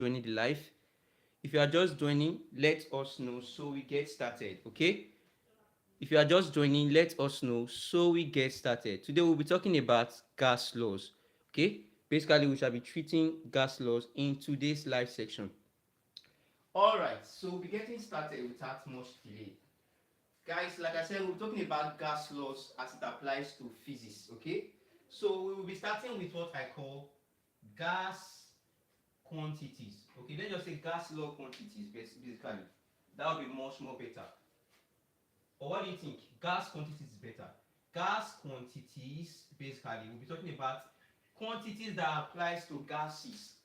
joining the live. If you are just joining, let us know so we get started. Okay. If you are just joining, let us know so we get started. Today we'll be talking about gas laws. Okay. Basically, we shall be treating gas laws in today's live section. All right. So we'll be getting started without much delay. Guys, like I said, we're talking about gas laws as it applies to physics. Okay. So we will be starting with what I call gas quantities. Okay, let's just say gas law quantities basically. That would be much more better. Or what do you think? Gas quantities is better. Gas quantities, basically, we'll be talking about quantities that applies to gases.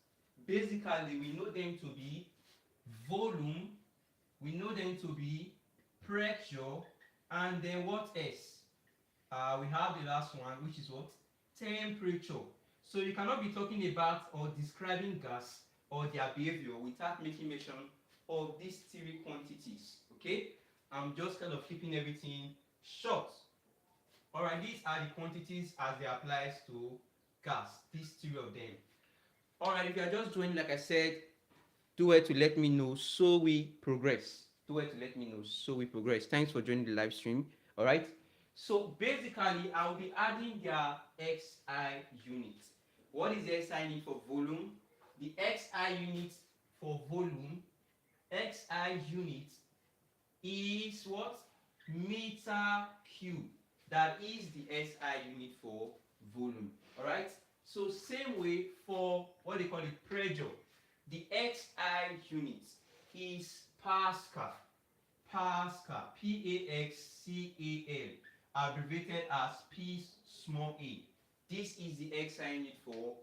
Basically, we know them to be volume, we know them to be pressure, and then what else? We have the last one, which is what? Temperature. So you cannot be talking about or describing gas or their behavior without making mention of these three quantities. Okay? I'm just kind of keeping everything short. Alright, these are the quantities as they applies to gas. These three of them. Alright, if you are just joining, like I said, do it to let me know so we progress. Do it to let me know so we progress. Thanks for joining the live stream. All right. So basically, I'll be adding their XI unit. What is the XI unit for volume? The XI unit for volume, XI unit is what? Meter cube. That is the SI unit for volume. Alright? So same way for what they call it pressure. The XI unit is Pascal. Pascal. P-A-X-C-A-L. Abbreviated as P small a. This is the XI unit for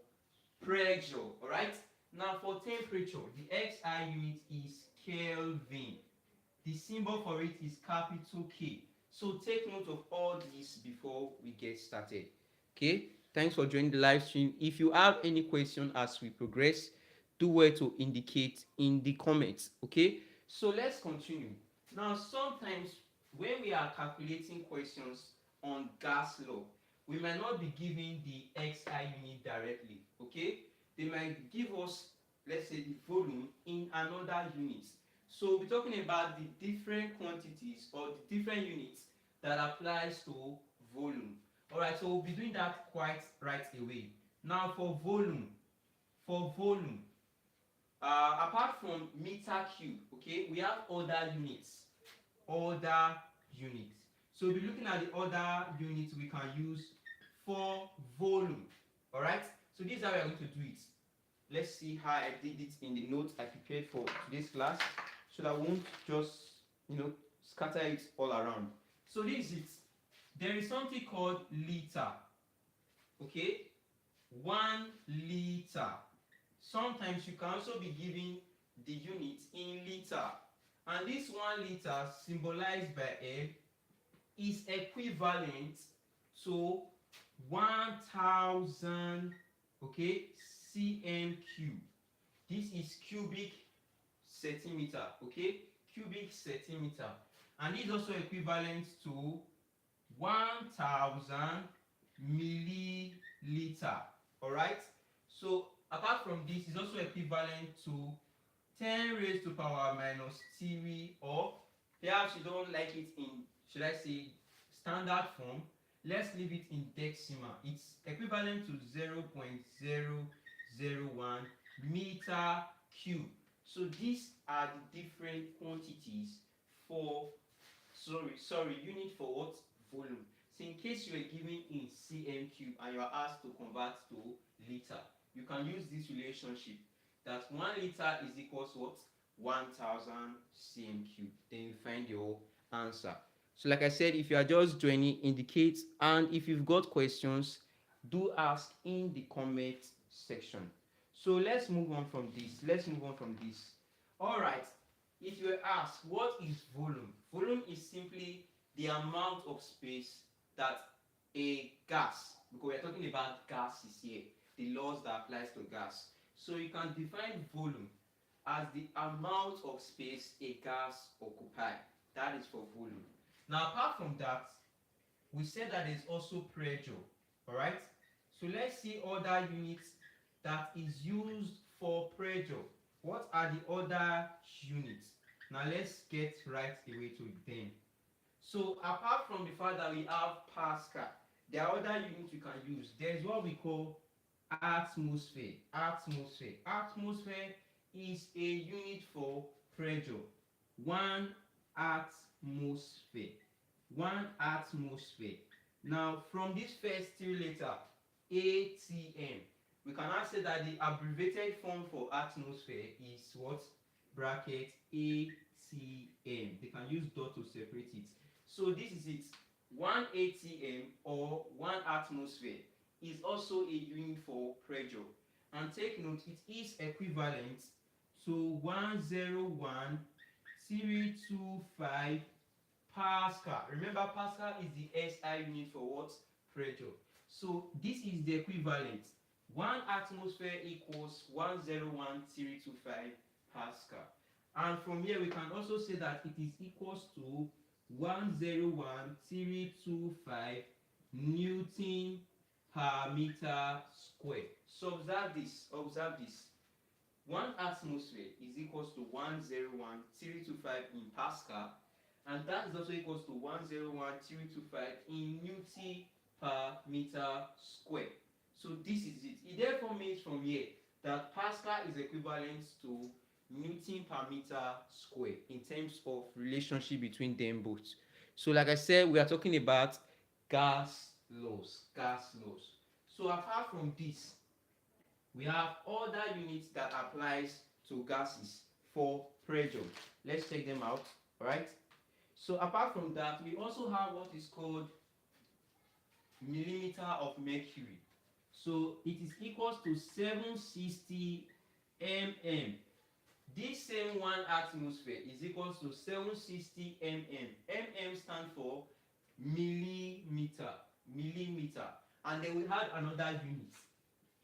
pressure. Alright? Now for temperature, the XI unit is Kelvin. The symbol for it is capital K. So take note of all this before we get started. Okay? Thanks for joining the live stream. If you have any question as we progress, do well to indicate in the comments. Okay? So let's continue. Now, sometimes when we are calculating questions on gas law, we might not be given the XI unit directly. Okay? They might give us, let's say, the volume in another unit. So we'll be talking about the different quantities or the different units that applies to volume. Alright, so we'll be doing that quite right away. Now for volume, apart from meter cube, okay, we have other units. Other units. So we'll be looking at the other units we can use for volume. Alright, so this is how we are going to do it. Let's see how I did it in the notes I prepared for today's class, so that I won't just, scatter it all around. So this is it. There is something called liter. Okay? 1 liter. Sometimes you can also be given the unit in liter. And this 1 liter symbolized by L is equivalent to 1000, okay, cm cube. This is cubic centimeter, okay, cubic centimeter, and this is also equivalent to 1000 milliliter. All right, so apart from this, is also equivalent to 10 raised to power minus 3, or perhaps you don't like it in, should I say, standard form. Let's leave it in decimal. It's equivalent to 0.001 meter cube. So these are the different quantities for, unit for what? Volume. So in case you are given in cm cube and you are asked to convert to liter, you can use this relationship that 1 liter is equals what? 1000 cm cube. Then you find your answer. So like I said, if you are just joining, indicate, and if you've got questions, do ask in the comment section. So let's move on from this. All right. If you ask, what is volume? Volume is simply the amount of space that a gas, because we are talking about gases here, the laws that applies to gas. So you can define volume as the amount of space a gas occupies. That is for volume. Now, apart from that, we said that there's also pressure. All right. So let's see other units that is used for pressure. What are the other units? Now let's get right away to them. So apart from the fact that we have Pascal, there are other units we can use. There's what we call atmosphere. Atmosphere is a unit for pressure. One atmosphere. One atmosphere. Now from this first three letter ATM, we can now say that the abbreviated form for atmosphere is what? Bracket ATM. They can use dot to separate it. So this is it. 1 ATM or 1 atmosphere is also a unit for pressure. And take note, it is equivalent to 101,325 Pascal. Remember, Pascal is the SI unit for what? Pressure. So this is the equivalent. 1 atmosphere equals 101,325 Pascal. And from here we can also say that it is equals to 101,325 Newton per meter square. So observe this. 1 atmosphere is equals to 101,325 in Pascal, and that is also equals to 101,325 in Newton per meter square. So this is it. It therefore means from here that Pascal is equivalent to Newton per meter square in terms of relationship between them both. So like I said, we are talking about gas laws. So apart from this, we have other units that applies to gases for pressure. Let's check them out. All right. So apart from that, we also have what is called millimeter of mercury. So it is equals to 760 mm. This same 1 atmosphere is equals to 760 mm. Mm stands for millimeter. And then we had another unit,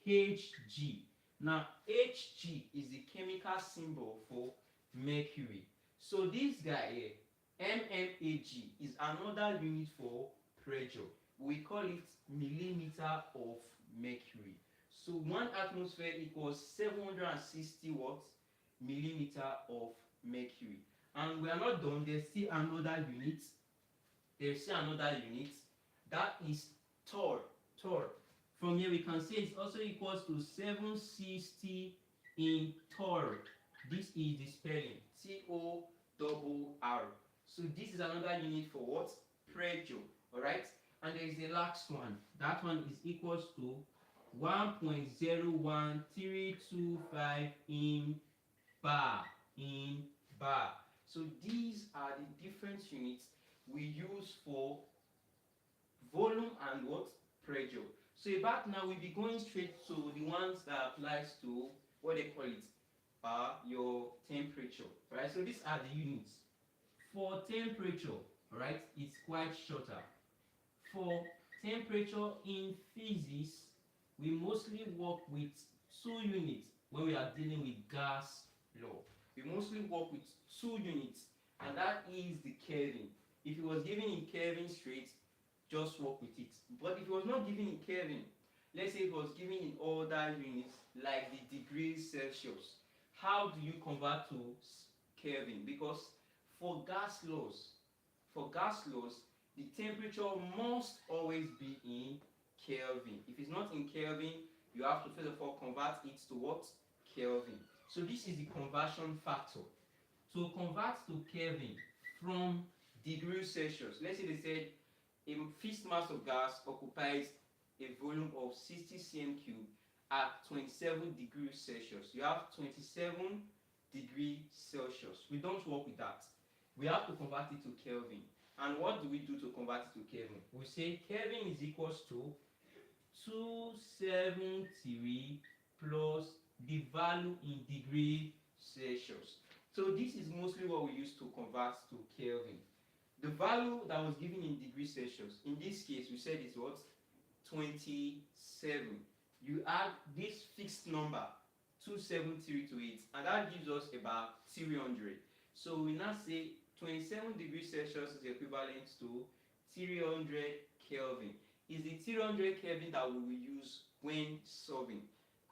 Hg. Now Hg is the chemical symbol for mercury. So this guy here, mmAg, is another unit for pressure. We call it millimeter of mercury. So 1 atmosphere equals 760 what? Millimeter of mercury. And we are not done. There's still another unit. That is torr. From here we can say it's also equals to 760 in torr. This is the spelling, TORR. So this is another unit for what? Pressure. Alright? And there is the last one. That one is equals to 1.01325 in bar. So these are the different units we use for volume and what? Pressure. So back now we'll be going straight to the ones that applies to what they call it, your temperature. Right? So these are the units. For temperature, right, it's quite shorter. For temperature in physics, we mostly work with 2 units when we are dealing with gas law. We mostly work with 2 units, and that is the Kelvin. If it was given in Kelvin straight, just work with it. But if it was not given in Kelvin, let's say it was given in other units like the degrees Celsius, how do you convert to Kelvin? Because for gas laws, the temperature must always be in Kelvin. If it's not in Kelvin, you have to first of all convert it to what? Kelvin. So this is the conversion factor. To convert to Kelvin from degrees Celsius, let's say they said a fixed mass of gas occupies a volume of 60 cm3 at 27 degrees Celsius. You have 27 degrees Celsius. We don't work with that. We have to convert it to Kelvin. And what do we do to convert it to Kelvin? We say Kelvin is equals to 273 plus the value in degree Celsius. So this is mostly what we use to convert to Kelvin. The value that was given in degrees Celsius, in this case we said is what? 27. You add this fixed number 273 to it, and that gives us about 300. So we now say 27 degrees Celsius is equivalent to 300 Kelvin. Is the 300 Kelvin that we will use when solving.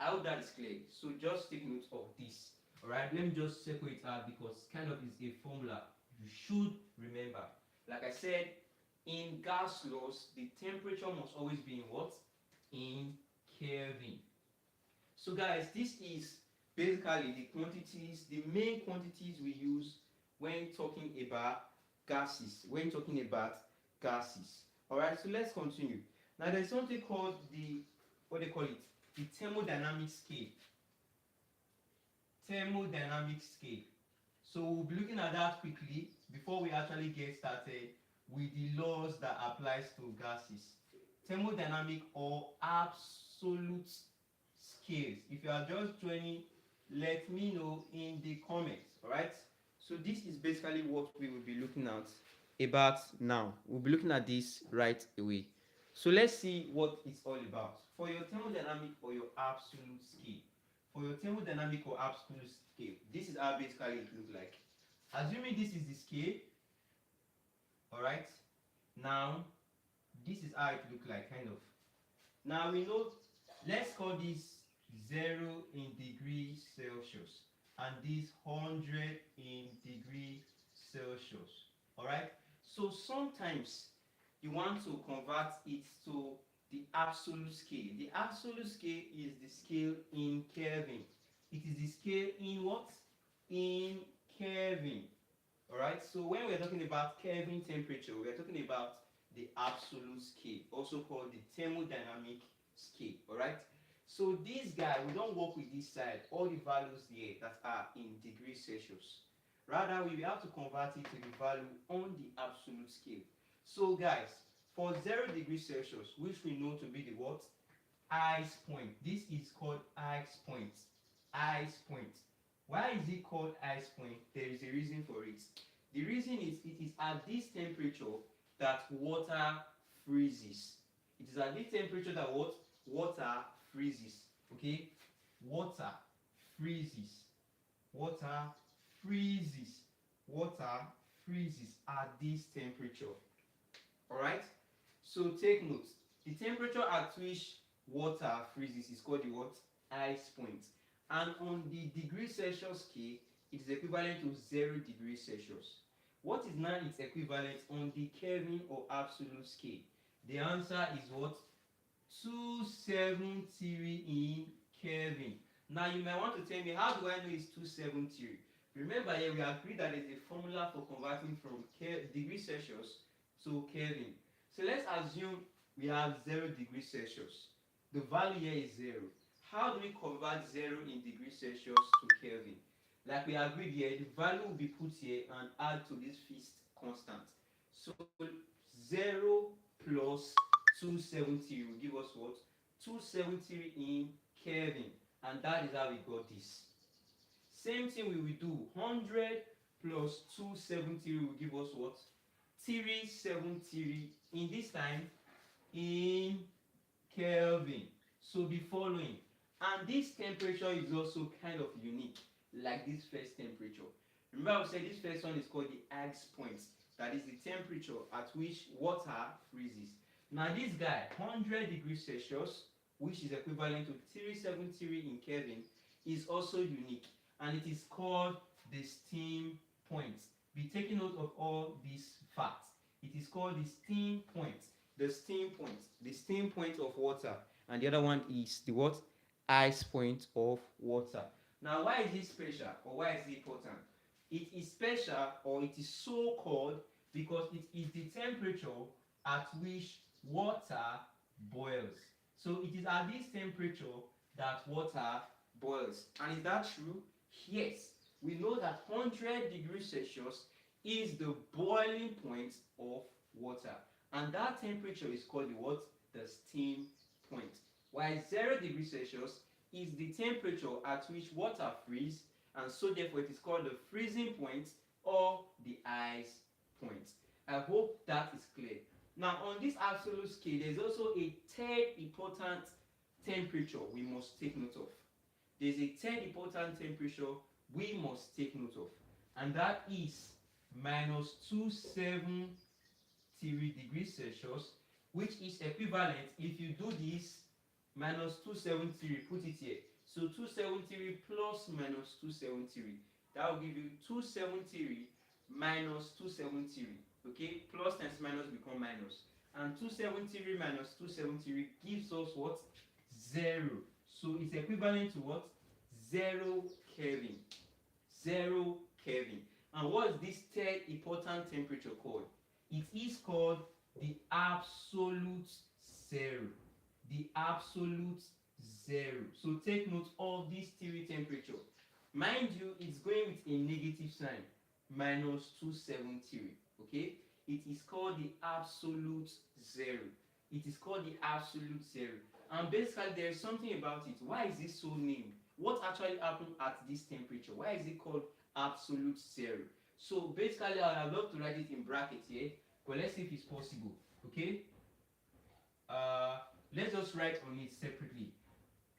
I hope that is clear. So just take note of this. Alright, let me just circle it out because kind of is a formula you should remember. Like I said, in gas laws, the temperature must always be in what? In Kelvin. So guys, this is basically the quantities, the main quantities we use when talking about gases. When talking about gases. Alright, so let's continue. Now there's something called the, what they call it? The thermodynamic scale. Thermodynamic scale. So we'll be looking at that quickly before we actually get started with the laws that applies to gases. Thermodynamic or absolute scales. If you are just joining, let me know in the comments. Alright? So this is basically what we will be looking at about now. We'll be looking at this right away. So let's see what it's all about. For your thermodynamic or your absolute scale. For your thermodynamic or absolute scale, this is how basically it looks like. Assuming this is the scale, alright? Now, this is how it looks like, kind of. Now we know, let's call this 0 in degrees Celsius and this 100 in degrees Celsius. Alright? So sometimes you want to convert it to the absolute scale. The absolute scale is the scale in Kelvin. It is the scale in what? In Kelvin. Alright? So when we're talking about Kelvin temperature, we're talking about the absolute scale, also called the thermodynamic scale. Alright? So this guy, we don't work with this side, all the values here that are in degrees Celsius. Rather, we will have to convert it to the value on the absolute scale. So guys, for 0 degrees Celsius, which we know to be the what? Ice point. This is called ice point. Ice point. Why is it called ice point? There is a reason for it. The reason is it is at this temperature that water freezes. It is at this temperature that what? Water freezes. Okay? Water freezes. Water freezes. Water freezes at this temperature. Alright? So take note. The temperature at which water freezes is called the what? Ice point. And on the degree Celsius scale, it is equivalent to 0 degrees Celsius. What is now its equivalent on the Kelvin or absolute scale? The answer is what? 273 in Kelvin. Now you might want to tell me, how do I know it's 273? Remember here we agreed that there is a formula for converting from degrees Celsius to Kelvin. So let's assume we have 0 degrees Celsius. The value here is 0. How do we convert 0 in degrees Celsius to Kelvin? Like we agreed here, the value will be put here and add to this fixed constant. So 0 plus 270 will give us what? 273 in Kelvin. And that is how we got this. Same thing we will do. 100 plus 270 will give us what? 373 in this time in Kelvin. So be following. And this temperature is also kind of unique, like this first temperature. Remember I said this first one is called the ice point. That is the temperature at which water freezes. Now this guy, 100 degrees Celsius, which is equivalent to 373 in Kelvin, is also unique. And it is called the steam point. Be taking note of all these facts. It is called the steam point. The steam point. The steam point of water. And the other one is the what? Ice point of water. Now why is it special or why is it important? It is special or it is so called because it is the temperature at which water boils. So it is at this temperature that water boils. And is that true? Yes. We know that 100 degrees Celsius is the boiling point of water. And that temperature is called the what? The steam point. While 0 degrees Celsius is the temperature at which water freezes, and so therefore it is called the freezing point or the ice point. I hope that is clear. Now on this absolute scale, there is also a third important temperature we must take note of. There is a third important temperature we must take note of, and that is minus 273 degrees Celsius, which is equivalent, if you do this, minus 273, put it here. So 273 plus minus 273, that will give you 273 minus 273. Okay, plus times minus become minus, and 273 minus 273 gives us what? 0. So it's equivalent to what? 0 Kelvin. 0 Kelvin. And what is this third important temperature called? It is called the absolute zero. The absolute zero. So take note of this theory temperature. Mind you, it's going with a negative sign, minus 273. Okay? It is called the absolute zero. It is called the absolute zero. And basically, there is something about it. Why is it so named? What actually happened at this temperature? Why is it called absolute zero? So basically, I would love to write it in brackets here, but let's see if it's possible. Okay? Let's just write on it separately.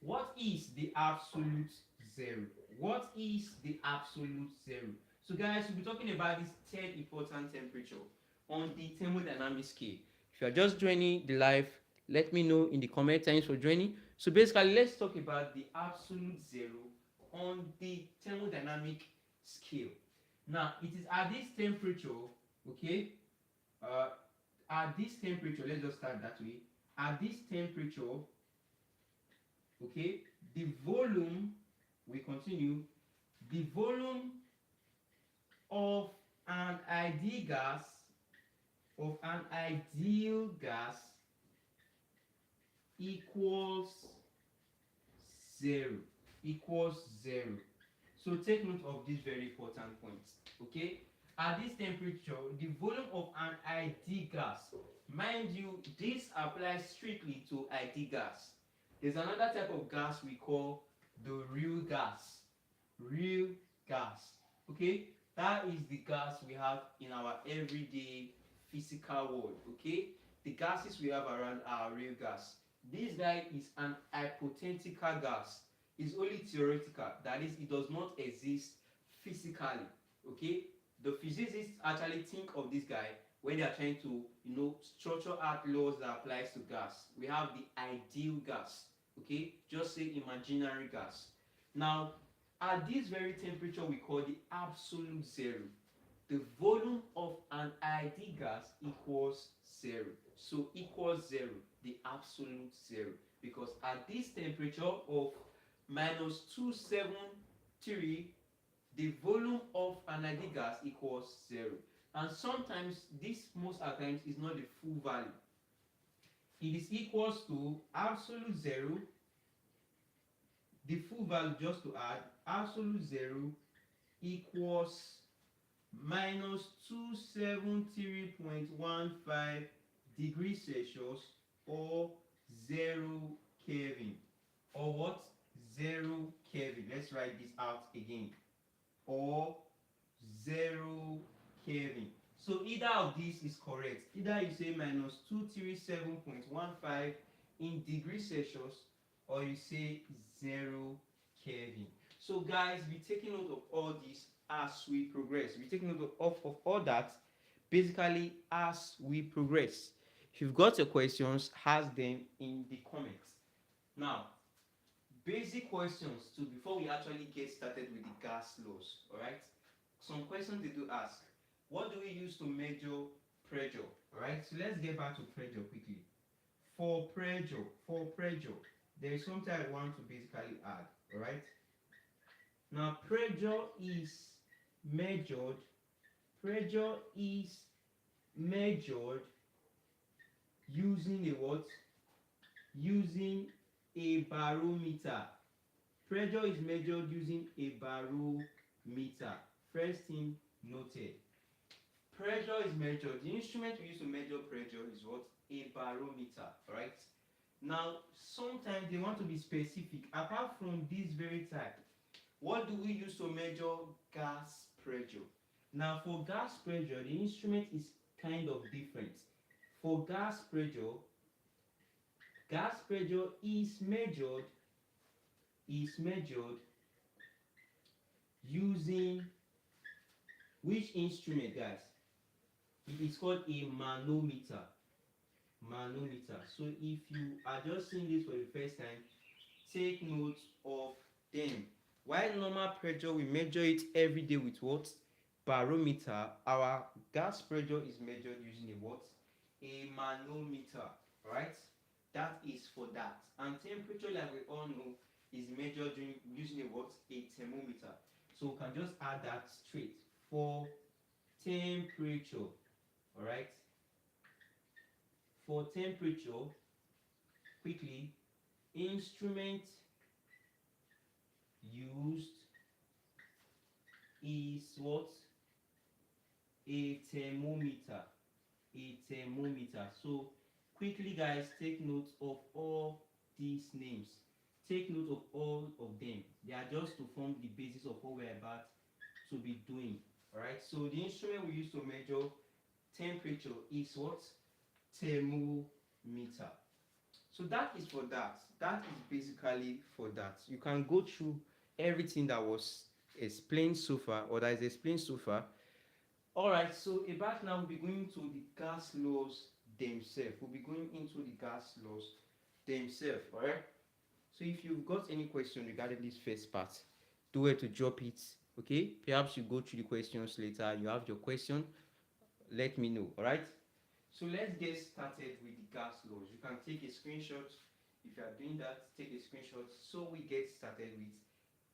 What is the absolute zero? What is the absolute zero? So guys, we'll be talking about this third important temperature on the thermodynamic scale. If you are just joining the live, let me know in the comment. Thanks for joining. So basically, let's talk about the absolute zero on the thermodynamic scale. Now, it is at this temperature, okay? At this temperature, let's just start that way. At this temperature, okay, the volume, we continue, the volume of an ideal gas equals 0. So take note of this very important point. Okay, at this temperature, the volume of an ideal gas, mind you, this applies strictly to ideal gas. There's another type of gas we call the real gas. Okay, that is the gas we have in our everyday physical world. Okay, the gases we have around are real gas. This guy is an hypothetical gas. It's only theoretical. That is, it does not exist physically. Okay, the physicists actually think of this guy when they are trying to, structure out laws that applies to gas. We have the ideal gas. Okay, just say imaginary gas. Now, at this very temperature we call the absolute zero, the volume of an ideal gas equals 0. So equals 0, the absolute zero, because at this temperature of minus 273, the volume of an ideal gas equals 0. And sometimes this most at times is not the full value. It is equals to absolute zero, the full value, just to add, absolute zero equals minus 273.15 degrees Celsius, or 0 Kelvin. Or what? 0 Kelvin. Let's write this out again. Or 0 Kelvin. So either of these is correct. Either you say minus 237.15 in degrees Celsius, or you say 0 Kelvin. So guys, be taking note of all this as we progress. Be taking note of all that basically as we progress. If you've got your questions, ask them in the comments. Now, basic questions too before we actually get started with the gas laws. Alright? Some questions they do ask. What do we use to measure pressure? Alright, so let's get back to pressure quickly. For pressure, there is something I want to basically add. Alright? Now pressure is measured using a what? Using a barometer. Pressure is measured using a barometer. First thing noted. Pressure is measured. The instrument we use to measure pressure is what? A barometer. Alright? Now, sometimes they want to be specific. Apart from this very type, what do we use to measure gas pressure? Now, for gas pressure, the instrument is kind of different. For gas pressure is measured using which instrument, guys? It is called a manometer. So if you are just seeing this for the first time, take note of them. While normal pressure, we measure it every day with what? Barometer. Our gas pressure is measured using a what? A manometer, right? That is for that. And temperature, like we all know, is measured using a what? A thermometer. So we can just add that straight for temperature, all right? For temperature, quickly, instrument used is what? A thermometer. A thermometer. So quickly, guys, take note of all these names. Take note of all of them. They are just to form the basis of what we're about to be doing. Alright, so the instrument we use to measure temperature is what? Thermometer. So that is for that. That is basically for that. You can go through everything that was explained so far, or that is explained so far. Alright, so about now we'll be going to the gas laws themselves. We'll be going into the gas laws themselves. Alright. So if you've got any question regarding this first part, do it to drop it. Okay. Perhaps you go through the questions later. You have your question. Let me know. Alright. So let's get started with the gas laws. You can take a screenshot. If you are doing that, take a screenshot. So we get started with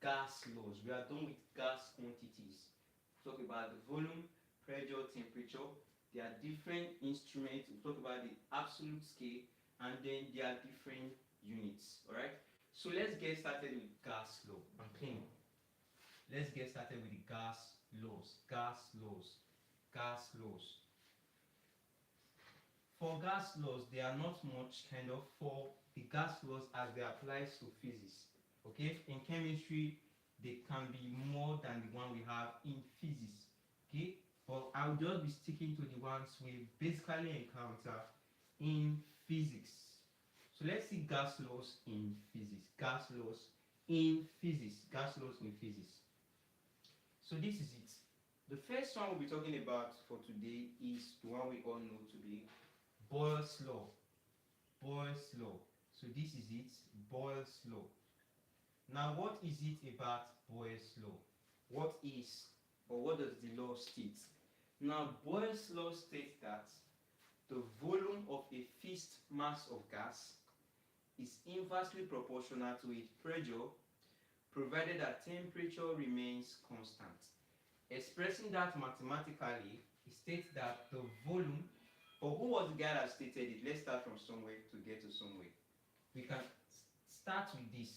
gas laws. We are done with gas quantities. Talk about the volume, pressure, temperature. There are different instruments. We talk about the absolute scale, and then there are different units. All right. So let's get started with gas law. I'm clean. Let's get started with the gas laws. Gas laws. Gas laws. For gas laws, they are not much kind of for the gas laws as they apply to physics. Okay, in chemistry, they can be more than the one we have in physics. Okay, but I'll just be sticking to the ones we basically encounter in physics. So let's see gas laws in physics. Gas laws in physics. Gas laws in physics. So this is it. The first one we'll be talking about for today is the one we all know to be Boyle's law. Boyle's law. So this is it, Boyle's law. Now what is it about Boyle's law? What is, or what does the law state? Now Boyle's law states that the volume of a fixed mass of gas is inversely proportional to its pressure, provided that temperature remains constant. Expressing that mathematically, it states that the volume, or who was the guy that stated it? Let's start from somewhere to get to somewhere. We can start with this.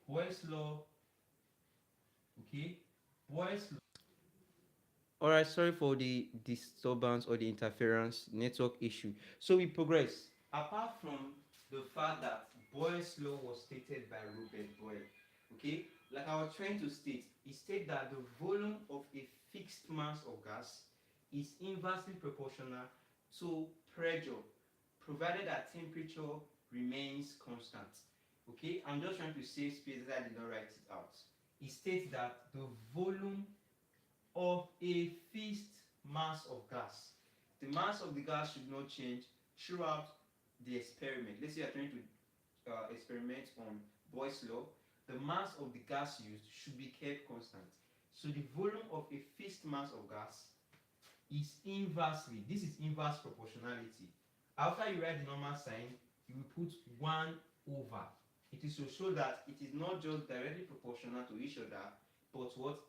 Boyle's law. Okay? Boyle's law. Alright, sorry for the disturbance or the interference network issue. So we progress. Apart from the fact that Boyle's law was stated by Robert Boyle, okay, like I was trying to state, it states that the volume of a fixed mass of gas is inversely proportional to pressure, provided that temperature remains constant. Okay, I'm just trying to save space that I did not write it out. It states that the volume of a fixed mass of gas, the mass of the gas should not change throughout the experiment. Let's say you're trying to experiment on Boyle's law. The mass of the gas used should be kept constant. So the volume of a fixed mass of gas is inversely, this is inverse proportionality. After you write the normal sign, you will put 1 over. It is to show that it is not just directly proportional to each other, but what?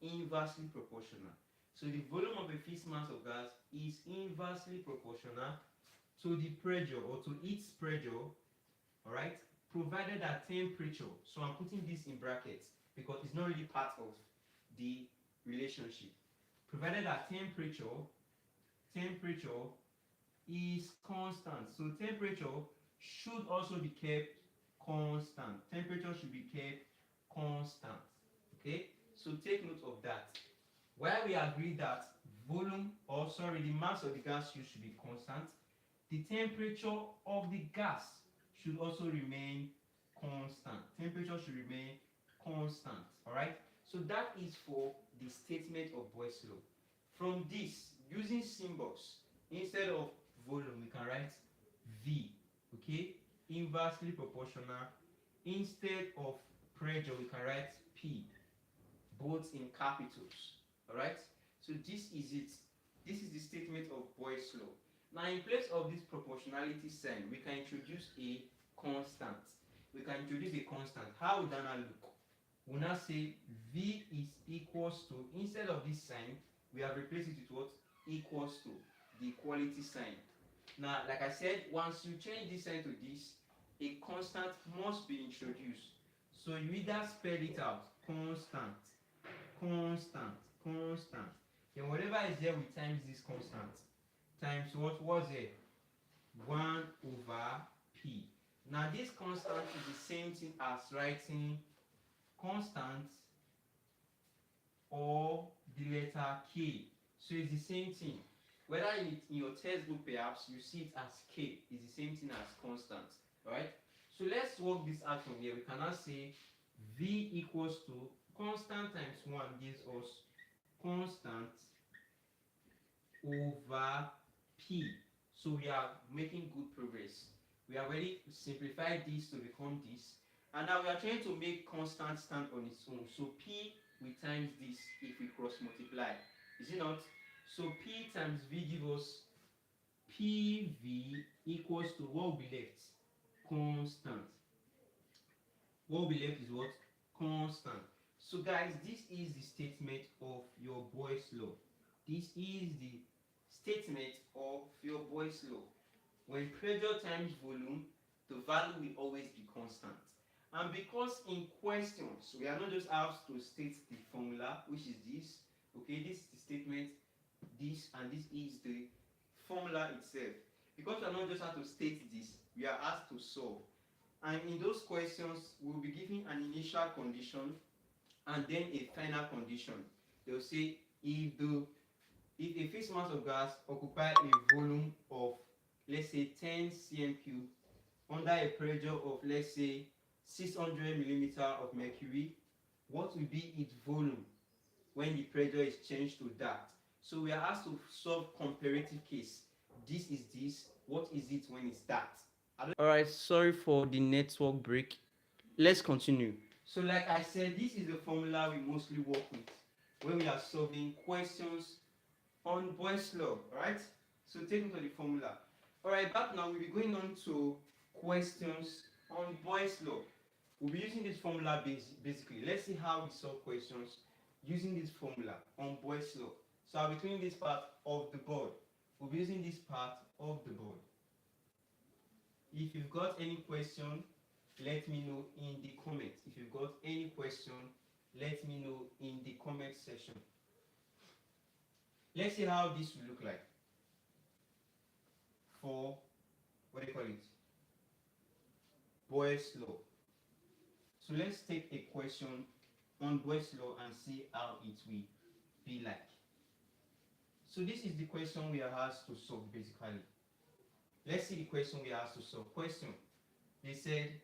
Inversely proportional. So the volume of a fixed mass of gas is inversely proportional to the pressure, or to its pressure, all right, provided that temperature, so I'm putting this in brackets because it's not really part of the relationship, provided that temperature is constant. So temperature should also be kept constant. Temperature should be kept constant. Okay, so take note of that. While we agree that volume, or sorry, the mass of the gas used should be constant, the temperature of the gas should also remain constant. Temperature should remain constant. All right. So that is for the statement of Boyle's law. From this, using symbols instead of volume, we can write V. Okay, inversely proportional instead of pressure, we can write P, both in capitals. Alright? So this is it. This is the statement of Boyle's law. Now, in place of this proportionality sign, we can introduce a constant. We can introduce a constant. How would that now look? We'll now say V is equals to, instead of this sign, we have replaced it with what? Equals to, the equality sign. Now, like I said, once you change this sign to this, a constant must be introduced. So you either spell it out, constant, constant, constant. Then whatever is there, we times this constant. Times what was it? 1 over P. Now this constant is the same thing as writing constant or the letter K. So it's the same thing. Whether in your textbook perhaps you see it as K, it's the same thing as constant. Alright? So let's work this out from here. We can now say V equals to constant times 1 gives us constant over P. So we are making good progress. We have already simplified this to become this. And now we are trying to make constant stand on its own. So P, we times this if we cross multiply. Is it not? So P times V gives us PV equals to what will be left? Constant. What will be left is what? Constant. So guys, this is the statement of your Boyle's law. This is the statement of your Boyle's law. When pressure times volume, the value will always be constant. And because in questions, we are not just asked to state the formula, which is this, okay, this is the statement, this, and this is the formula itself. Because we are not just asked to state this, we are asked to solve. And in those questions, we will be given an initial condition and then a final condition. They will say if a fixed mass of gas occupies a volume of, let's say, 10 cm cube under a pressure of, let's say, 600 millimeter of mercury, what will be its volume when the pressure is changed to that? So we are asked to solve comparative case. This is this. What is it when it's that? Alright, sorry for the network break. Let's continue. So like I said, this is the formula we mostly work with when we are solving questions on Boyle's law. Alright? So take note of the formula. Alright, back now we'll be going on to questions on Boyle's law. We'll be using this formula basically. Let's see how we solve questions using this formula on Boyle's law. So I'll be cleaning this part of the board. We'll be using this part of the board. If you've got any question, let me know in the comments. If you've got any question, let me know in the comment section. Let's see how this will look like for, what do you call it? Boyle's law. So let's take a question on Boyle's law and see how it will be like. So this is the question we are asked to solve basically. Let's see the question we are asked to solve. Question. They said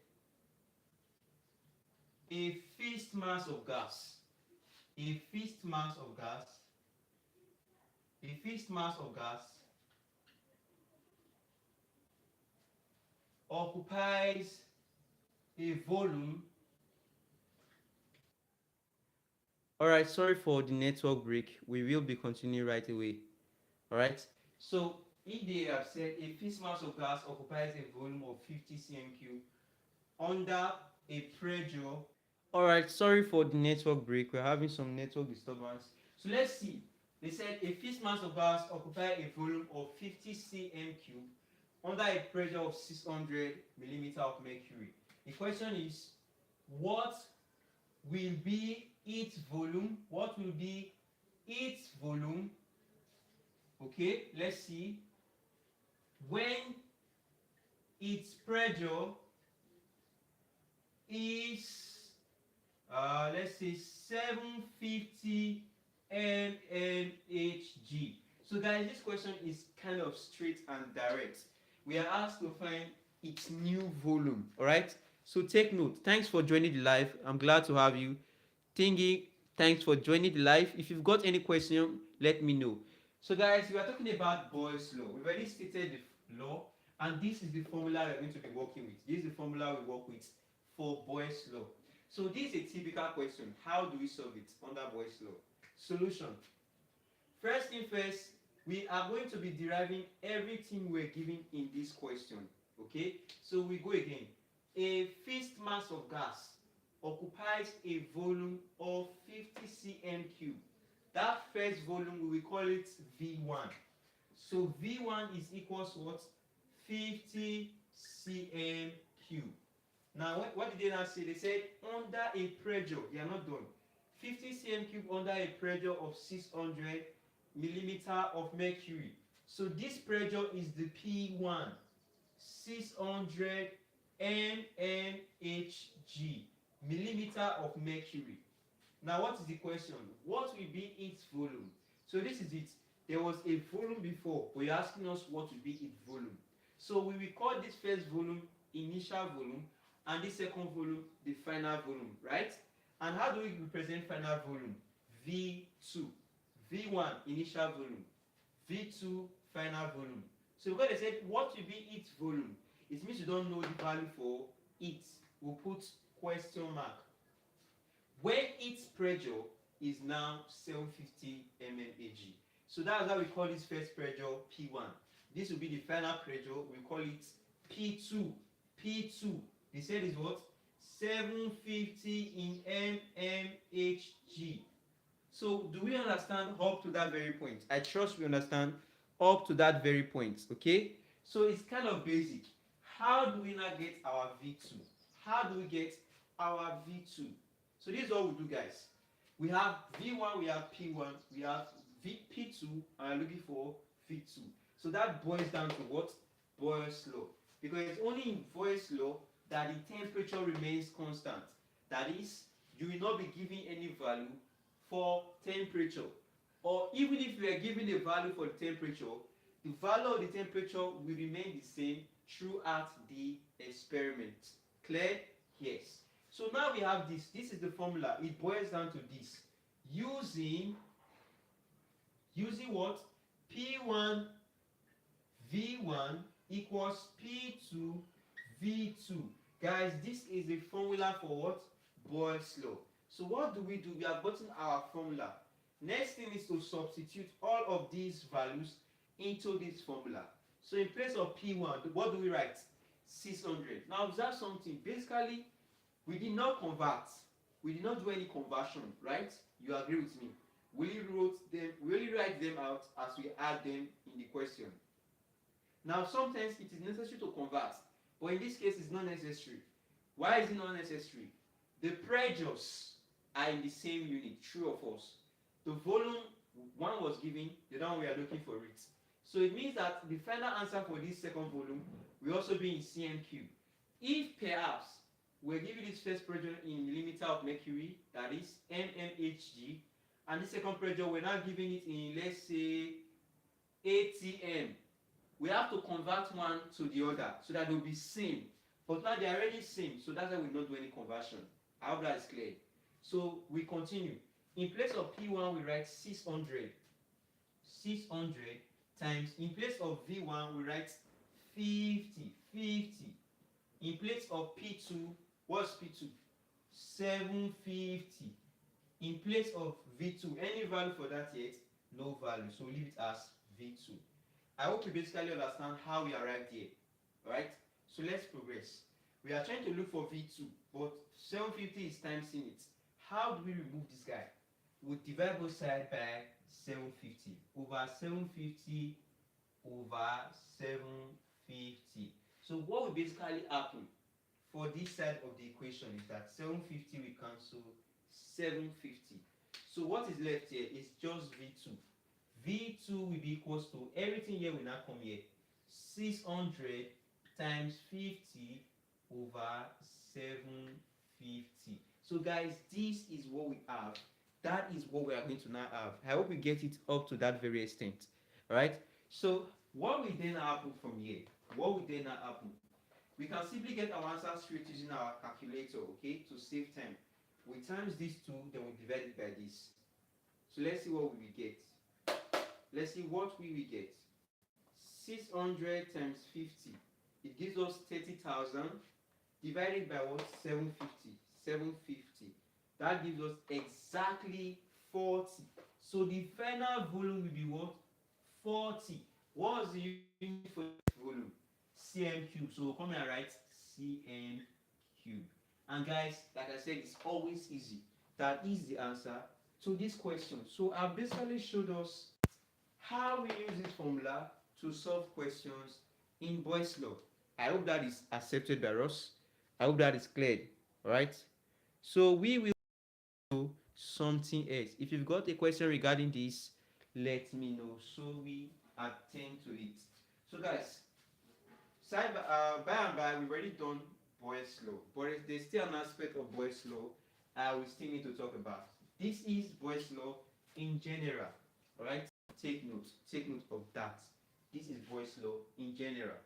a fixed mass of gas, occupies a volume. Alright, sorry for the network break. We will be continuing right away. Alright, so if they have said a fixed mass of gas occupies a volume of 50 cm cube under a pressure. Alright, sorry for the network break. We're having some network disturbance. So let's see. They said a fixed mass of gas occupies a volume of 50 cm cube under a pressure of 600 millimeter of mercury. The question is, what will be its volume? What will be its volume? Okay, let's see. When its pressure is, let's say 750 mmHg. So guys, this question is kind of straight and direct. We are asked to find its new volume. All right. So take note. Thanks for joining the live. I'm glad to have you. Tingy, thanks for joining the live. If you've got any question, let me know. So guys, we are talking about Boyle's law. We've already stated the law, and this is the formula we're going to be working with. This is the formula we work with for Boyle's law. So this is a typical question. How do we solve it under Boyle's law? Solution. First thing first, we are going to be deriving everything we're given in this question. Okay? So we go again. A fixed mass of gas occupies a volume of 50 cm cube. That first volume, we will call it V1. So V1 is equals to what? 50 cm cube. Now, what did they now say? They said under a pressure, they are not done. 50 cm cube under a pressure of 600 millimeter of mercury. So this pressure is the P1, 600 mmHg, millimeter of mercury. Now, what is the question? What will be its volume? So this is it. There was a volume before, but you're asking us what will be its volume. So we will call this first volume initial volume, and this second volume the final volume, right? And how do we represent final volume? V2. V1 initial volume, V2 final volume. So when they said what will be its volume, it means you don't know the value for it. We'll put question mark. When its pressure is now 750 mmHg. So that's how we call this first pressure P1. This will be the final pressure. We call it P2. P2. They said is what? 750 in mmHg. So do we understand up to that very point? I trust we understand up to that very point. Okay? So it's kind of basic. How do we now get our V2? How do we get our V2? So this is what we do, guys. We have V1, we have P1, we have P2, and I'm looking for V2. So that boils down to what? Boyle's law. Because it's only in Boyle's law that the temperature remains constant. That is, you will not be giving any value for temperature. Or even if you are giving a value for the temperature, the value of the temperature will remain the same throughout the experiment. Clear? Yes. So now we have this. This is the formula. It boils down to this. Using what? P1 V1 equals P2 V2. Guys, this is the formula for what? Boyle's law. So what do? We have gotten our formula. Next thing is to substitute all of these values into this formula. So in place of P1, what do we write? 600. Now observe something. Basically, we did not convert. We did not do any conversion, right? You agree with me? We only write them out as we add them in the question. Now sometimes it is necessary to convert, but in this case it's not necessary. Why is it not necessary? The pressures are in the same unit, true or false. The volume one was given, the other one we are looking for it. So it means that the final answer for this second volume will also be in cm cube. If perhaps we're giving this first pressure in millimeter of mercury, that is mmHg, and the second pressure we're now giving it in, let's say, atm, we have to convert one to the other so that they'll be same. But now they're already same, so that's why we don't do any conversion. I hope that is clear. So we continue. In place of P1, we write 600. 600 times, in place of V1, we write 50. 50. In place of P2, what's P2? 750. In place of V2, any value for that yet? No value. So we leave it as V2. I hope you basically understand how we arrived here. Alright? So let's progress. We are trying to look for V2, but 750 is times in it. How do we remove this guy? We divide both sides by 750. Over 750 over 750. So what will basically happen for this side of the equation is that 750 will cancel 750. So what is left here is just V2. V2 will be equals to, everything here will now come here, 600 times 50 over 750. So guys, this is what we have. That is what we are going to now have. I hope we get it up to that very extent. Alright? So what will then happen from here? What will then happen? We can simply get our answer straight using our calculator, okay, to save time. We times this 2, then we divide it by this. So let's see what we will get. Let's see what we will get. 600 times 50. It gives us 30,000 divided by what? 750. 750. That gives us exactly 40. So the final volume will be what? 40. What's the unit for this volume? Cm cube. So we'll come here and write cm cube. And guys, like I said, it's always easy. That is the answer to this question. So I've basically showed us how we use this formula to solve questions in Boyle's law. I hope that is accepted by us. I hope that is clear. All right. So we will do something else. If you've got a question regarding this, let me know so we attend to it. So guys, by and by, we've already done Boyle's law, but there's still an aspect of Boyle's law we still need to talk about. This is Boyle's law in general. All right. Take note of that. This is Boyle's law in general.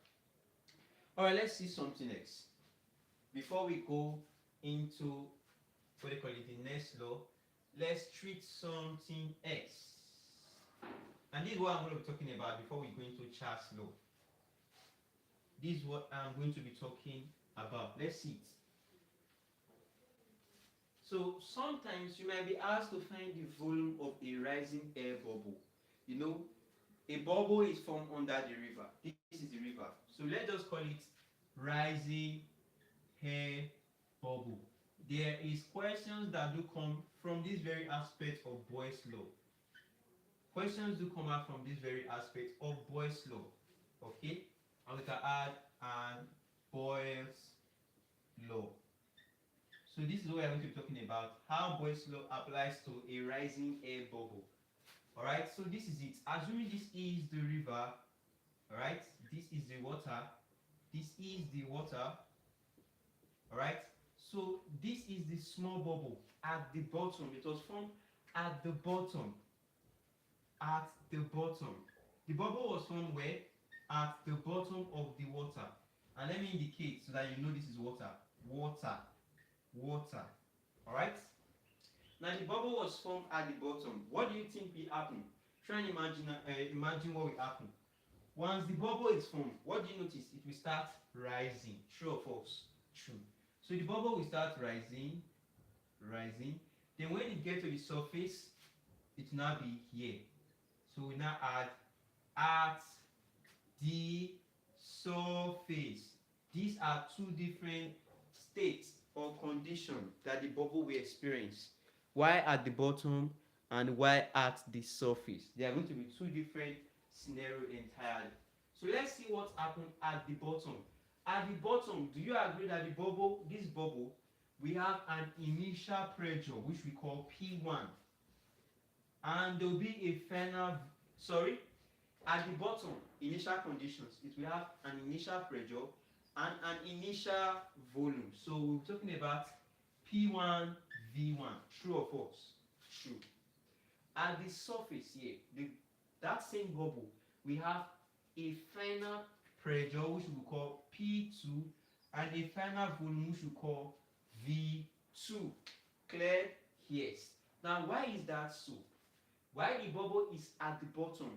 All right, let's see something else before we go into what they call it, the next law. Let's treat something else, and this is what I'm going to be talking about before we go into Charles' law. This is what I'm going to be talking about. Let's see it. So sometimes you might be asked to find the volume of a rising air bubble. You know, a bubble is formed under the river. This is the river. So let's just call it rising air bubble. There is questions that do come from this very aspect of Boyle's law. Questions do come out from this very aspect of Boyle's law. Okay? And we can add and Boyle's law. So this is what we are going to be talking about, how Boyle's law applies to a rising air bubble. Alright, so this is it. Assuming this is the river, alright, this is the water, this is the water, alright, so this is the small bubble at the bottom. It was formed at the bottom. At the bottom. The bubble was formed where? At the bottom of the water. And let me indicate so that you know this is water. Water. Water. Alright? Now the bubble was formed at the bottom. What do you think will happen? Try and imagine what will happen. Once the bubble is formed, what do you notice? It will start rising. True or false? True. So the bubble will start rising, rising. Then when it gets to the surface, it will now be here. So we now add at the surface. These are two different states or conditions that the bubble will experience. Why at the bottom and why at the surface? They are going to be two different scenarios entirely. So let's see what happened at the bottom. At the bottom, do you agree that the bubble, this bubble, we have an initial pressure which we call P1, and there will be a final, at the bottom, initial conditions, it will have an initial pressure and an initial volume. So we're talking about P1, V1. True or false? True. At the surface here, that same bubble, we have a final pressure which we call P2 and a final volume which we call V2. Clear? Yes. Now why is that so? Why the bubble is at the bottom?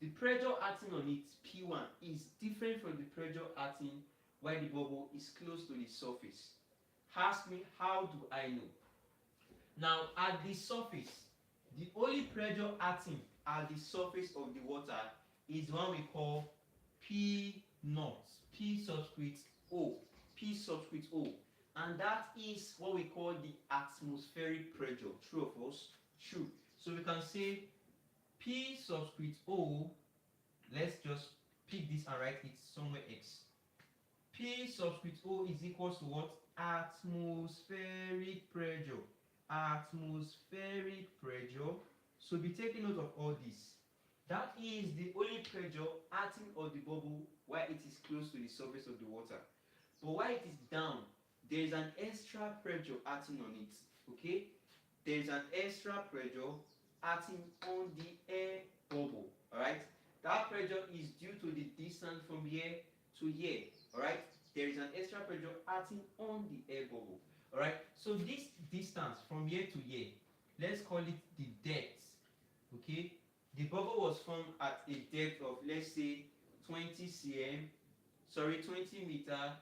The pressure acting on it, P1, is different from the pressure acting while the bubble is close to the surface. Ask me, how do I know? Now at the surface, the only pressure acting at the surface of the water is one we call P naught, P subscript O, P subscript O, and that is what we call the atmospheric pressure. True or false? True. So we can say P subscript O, let's just pick this and write it somewhere X. P subscript O is equal to what? Atmospheric pressure. Atmospheric pressure. So be taking note of all this. That is the only pressure acting on the bubble while it is close to the surface of the water. But while it is down, there is an extra pressure acting on it. Okay? There is an extra pressure acting on the air bubble. Alright? That pressure is due to the distance from here to here. Alright? There is an extra pressure acting on the air bubble. Alright? So this distance from here to here, let's call it the depth. Okay? The bubble was formed at a depth of, let's say, 20 meter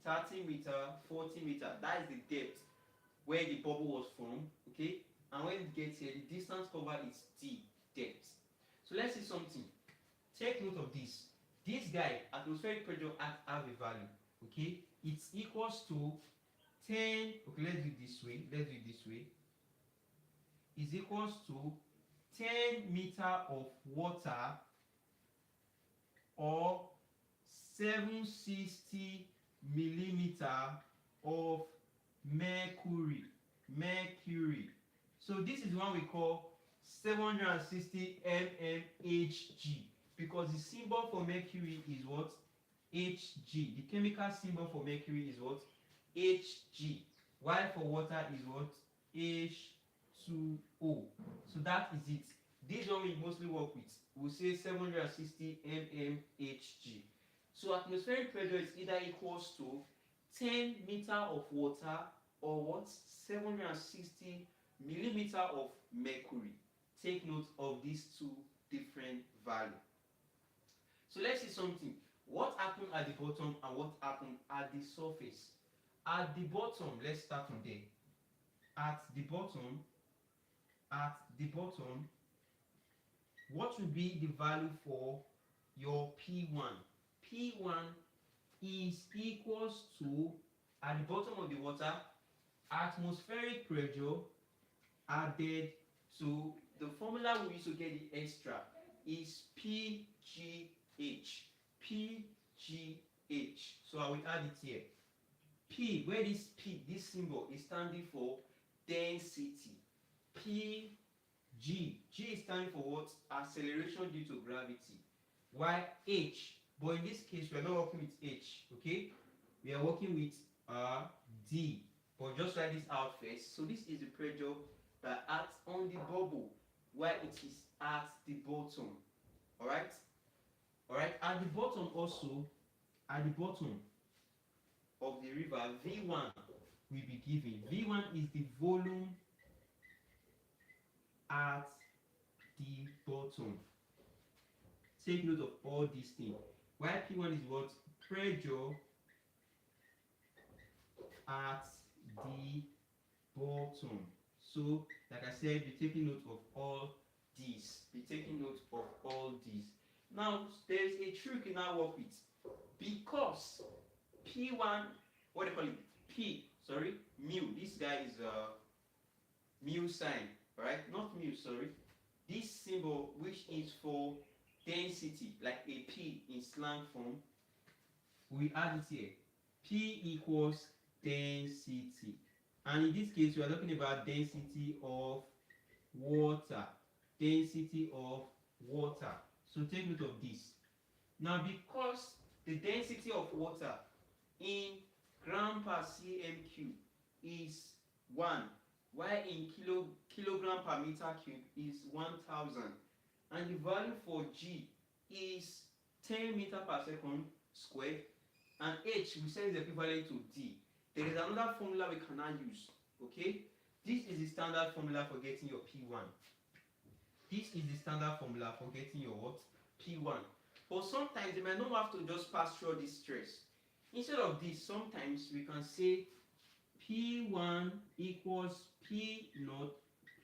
30 meter, 40 meter. That is the depth where the bubble was formed, okay? And when it gets here, the distance covered is d, depth. So let's see something. Take note of this. This guy, atmospheric pressure have a value, okay? It's equals to 10, okay, let's do it this way, is equals to 10 meter of water or 760 millimeter of mercury. So this is what we call 760 mmHg, because the symbol for mercury is what? Hg. The chemical symbol for mercury is what? Hg. While for water is what? H2O. So that is it. This one we mostly work with. We'll say 760 mmHg. So atmospheric pressure is either equals to 10 meter of water or what? 760 millimeter of mercury. Take note of these two different values. So let's see something. What happened at the bottom and what happened at the surface? At the bottom, let's start from there. At the bottom, what will be the value for your P1? P1 is equals to, at the bottom of the water, atmospheric pressure added to the formula we use to get the extra is PGH. So I will add it here. P, where this P, this symbol is standing for density. G is standing for what? Acceleration due to gravity. While H, but in this case we are not working with H, okay? We are working with D. But just write this out first. So this is the pressure that acts on the bubble while it is at the bottom. Alright? At the bottom also, at the bottom of the river, V1 will be given. V1 is the volume at the bottom. Take note of all these things. While P1 is what? Pressure at the bottom. So, like I said, be taking note of all these. Now, there's a trick in our work with. Because P1, what do you call it? Mu. This guy is mu sign, right? Not mu, sorry. This symbol, which is for density, like a P in slang form, we add it here. P equals density. And in this case, we are talking about density of water. So take note of this. Now, because the density of water in gram per cm cube is 1, while in kilogram per meter cube is 1000, and the value for G is 10 meter per second squared, and H we say is equivalent to D. There is another formula we cannot use, okay? This is the standard formula for getting your P1. What? P1. But sometimes you might not have to just pass through this stress. Instead of this, sometimes we can say P1 equals P0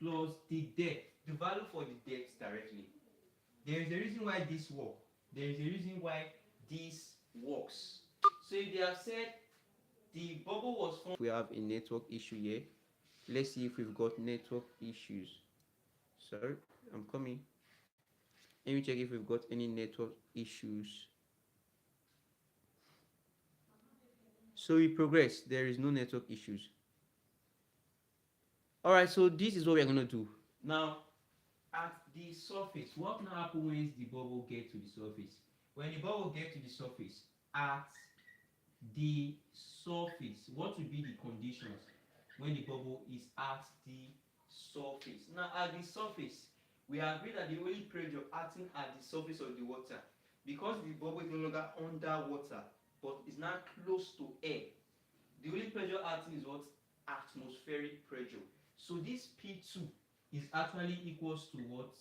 plus the depth, the value for the depth directly. There is a reason why this works. So if they have said the bubble was formed, we have a network issue here. Let's see if we've got network issues. Sorry, I'm coming. Let me check if we've got any network issues. So we progress. There is no network issues. Alright, so this is what we're going to do. Now, at the surface, what now happens when the bubble gets to the surface? When the bubble gets to the surface, at the surface, what will be the conditions when the bubble is at the surface? Now, at the surface, we agree that the only pressure acting at the surface of the water, because the bubble is no longer under water, but is now close to air, the only pressure acting is what? Atmospheric pressure. So this P2 is actually equals to what?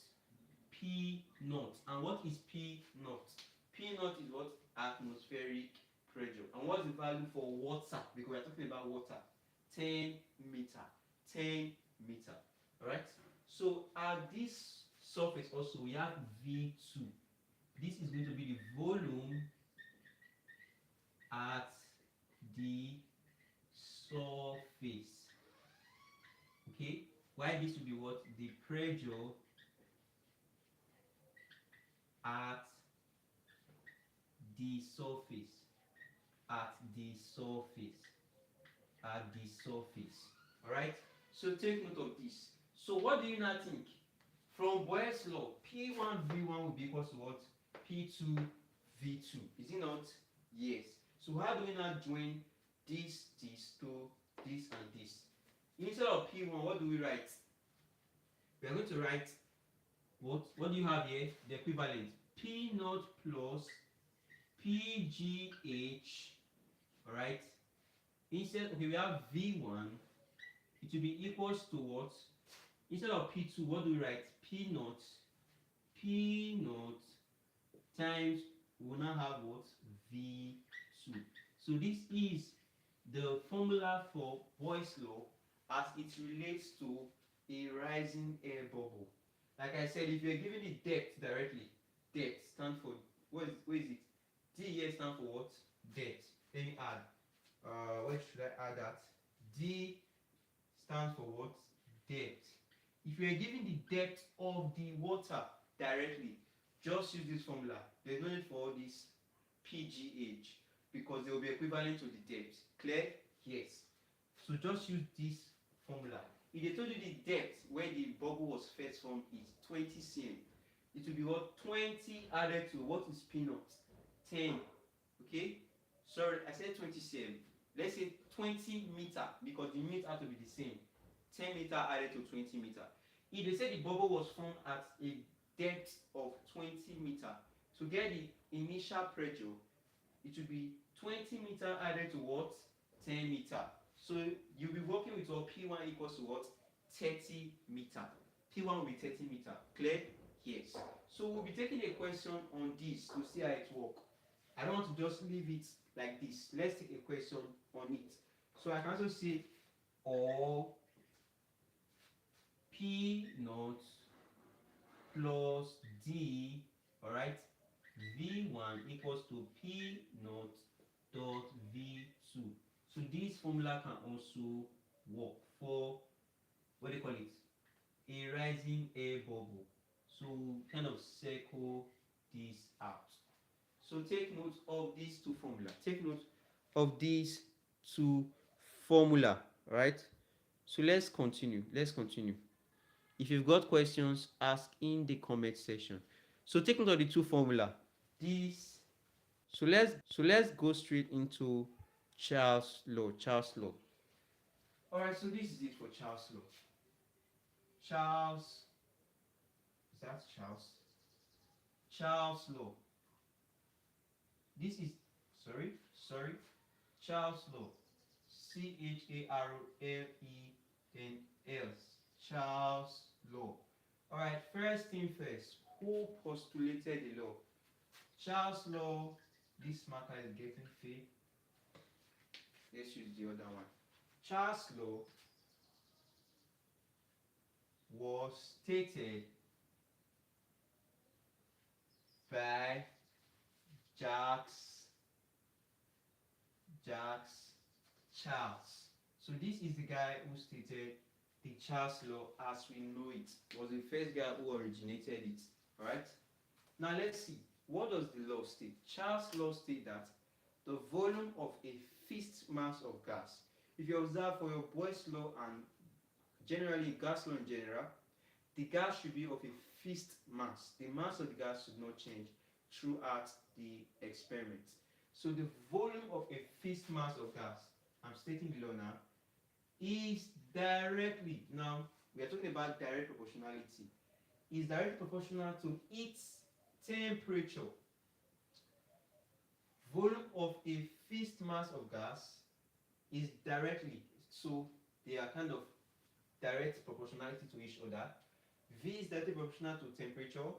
P0. And what is P0? P0 is what? Atmospheric pressure. And what's the value for water? Because we are talking about water. 10 meter. 10 meter. Alright? So at this surface also we have V2. This is going to be the volume at the surface. Okay? Why this will be what? The pressure at the surface. At the surface. At the surface. Alright? So take note of this. So what do you now think? From Boyle's law, P1 V1 will be equal to what? P2 V2. Is it not? Yes. So how do we now join this to this and this? Instead of P1, what do we write? We are going to write what? What do you have here? The equivalent. P0 plus PGH. Alright? Instead, okay, we have V1. It will be equals to what? Instead of P2, what do we write? P0. P0 times, we will now have what? V2. So this is the formula for Boyle's law as it relates to a rising air bubble. Like I said, if you're given the depth directly, depth stands for, what is it? D here stands for what? Depth. Let me add. Where should I add that? D stands for what? Depth. If you are given the depth of the water directly, just use this formula. There's no need for all this PGH because they will be equivalent to the depth. Clear? Yes. So just use this formula. If they told you the depth where the bubble was first formed is 20 cm, it will be what? 20 added to what is P0? 10. Okay? Sorry, I said 20 cm. Let's say 20 meter because the meter have to be the same. 10 meter added to 20 meter. If they said the bubble was formed at a depth of 20 meter, to get the initial pressure, it will be 20 meter added to what? 10 meter. So you'll be working with what? P1 equals to what? 30 meter. P1 will be 30 meter. Clear? Yes. So we'll be taking a question on this to see how it works. I don't want to just leave it like this. Let's take a question on it. So I can also say, or P0 plus D, alright, V1 equals to P0 dot V2. So this formula can also work for, what do you call it? A rising air bubble. So kind of circle this out. So take note of these two formula. Take note of these two formula, right? So let's continue. Let's continue. If you've got questions, ask in the comment section. So take note of the two formula. This. So let's go straight into Charles' law. Charles' law. All right. So this is it for Charles' law. Charles. Is that Charles? Charles' law. This is Charles' law. Charles. Charles' law. All right. First thing first. Who postulated the law? Charles' law. This marker is getting fade. Let's use the other one. Charles' law was stated by Jacques Charles. So this is the guy who stated the Charles law as we know it. Was the first guy who originated it. Alright? Now let's see. What does the law state? Charles law states that the volume of a fixed mass of gas. If you observe for your Boyle's law and generally gas law in general, the gas should be of a fixed mass. The mass of the gas should not change throughout the experiment. So the volume of a fixed mass of gas, I'm stating below now, is directly, now we are talking about direct proportionality, is directly proportional to its temperature. Volume of a fixed mass of gas is directly, so they are kind of direct proportionality to each other. V is directly proportional to temperature,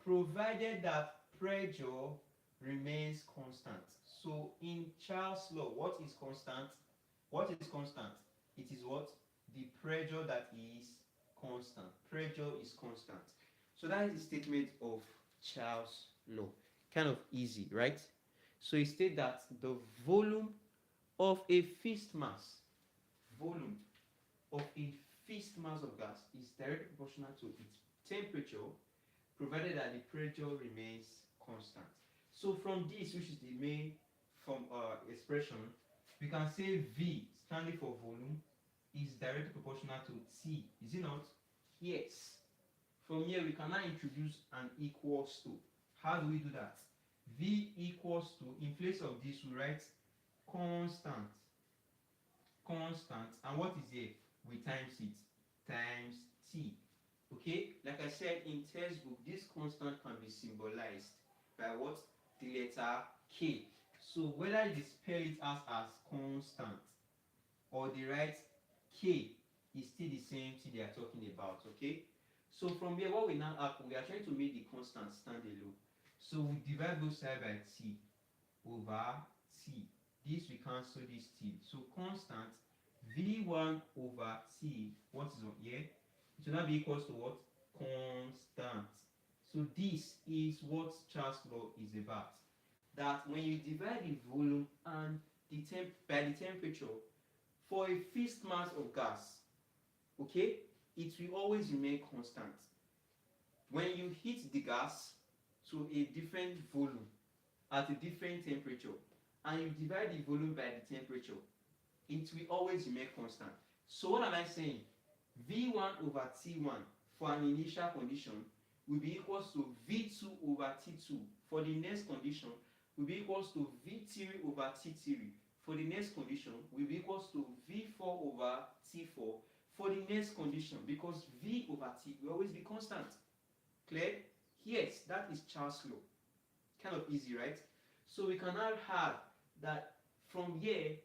provided that pressure remains constant. So in Charles' law, what is constant? What is constant? It is what? The pressure that is constant. Pressure is constant. So that is the statement of Charles' law. Kind of easy, right? So it states that the volume of a fixed mass, volume of a fixed mass of gas is directly proportional to its temperature, provided that the pressure remains constant. So from this, which is the main expression, we can say V, standing for volume, is directly proportional to T. Is it not? Yes. From here, we can now introduce an equals to. How do we do that? V equals to, in place of this, we write constant. Constant. And what is here? We times it. Times T. Okay? Like I said in textbook, this constant can be symbolized by what? The letter K. So whether you spell it as constant or they write K, is still the same thing they are talking about. Okay? So from here, what we now happen, we are trying to make the constant stand alone. So we divide both sides by T over T. This we cancel this T. So constant V1 over T, what is on here? It will now be equals to what? Constant. So this is what Charles' law is about. That when you divide the volume and the by the temperature for a fixed mass of gas, okay, it will always remain constant. When you heat the gas to a different volume at a different temperature and you divide the volume by the temperature, it will always remain constant. So what am I saying? V1 over T1 for an initial condition will be equals to V2 over T2. For the next condition will be equals to V3 over T3. For the next condition will be equals to V4 over T4. For the next condition, because V over T will always be constant. Clear? Yes, that is Charles' law. Kind of easy, right? So we can now add that from here,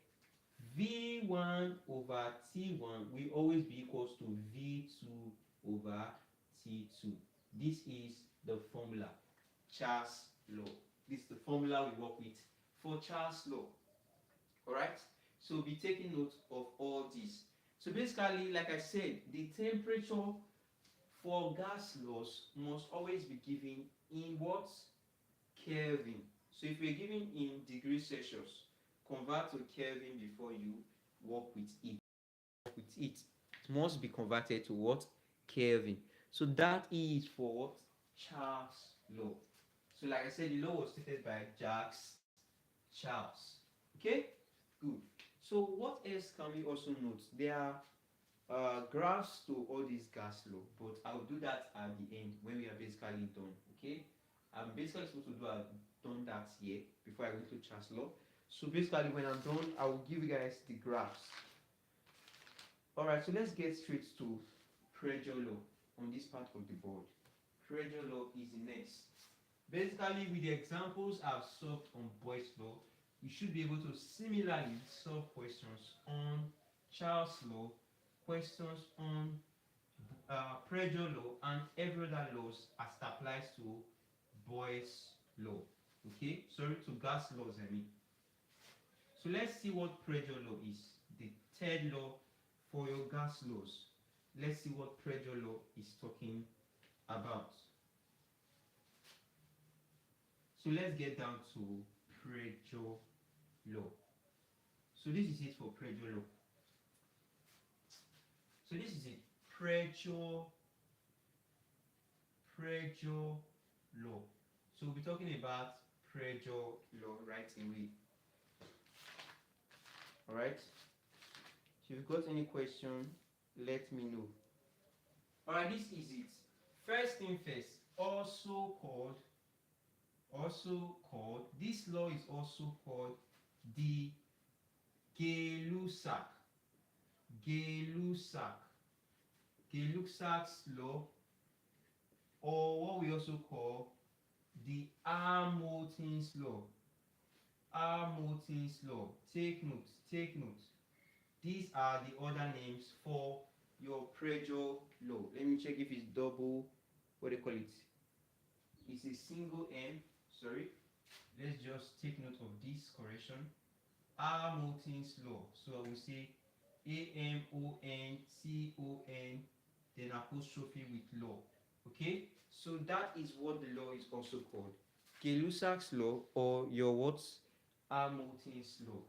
V1 over T1 will always be equals to V2 over T2. This is the formula, Charles' law. This is the formula we work with for Charles' law. Alright? So be taking note of all this. So basically, like I said, the temperature for gas laws must always be given in what? Kelvin. So if we're given in degrees Celsius, convert to Kelvin before you work with it. It must be converted to what? Kelvin. So that is for what? Charles' law. So like I said, the law was stated by Jacques Charles. Okay? Good. So what else can we also note? There are graphs to all these gas law, but I'll do that at the end when we are basically done. Okay? I'm basically supposed to do done that here before I go to Charles' law. So basically, when I'm done, I will give you guys the graphs. Alright, so let's get straight to pressure law on this part of the board. Pressure law is the next. Basically, with the examples I've solved on Boyle's law, you should be able to similarly solve questions on Charles' law, questions on pressure law, and every other laws as it applies to Boyle's law. Okay, sorry, to gas laws, I mean. So let's see what pressure law is. The third law for your gas laws. Let's see what pressure law is talking about. So let's get down to pressure law. So this is it for pressure law. So this is it. Pressure law. So we'll be talking about pressure law right away. Alright? If you've got any question, let me know. Alright, this is it. First thing first, also called, this law is also called the Gay-Lussac's law, or what we also call the Hamilton's law. Take note. These are the other names for your pressure law. Let me check if it's double, what do you call it? It's a single M, sorry. let's just take note of this correction. Hamilton's law. So I will say Amonton, then apostrophe with law. Okay, so that is what the law is also called, Gay-Lussac's law, or your what, Hamilton's law.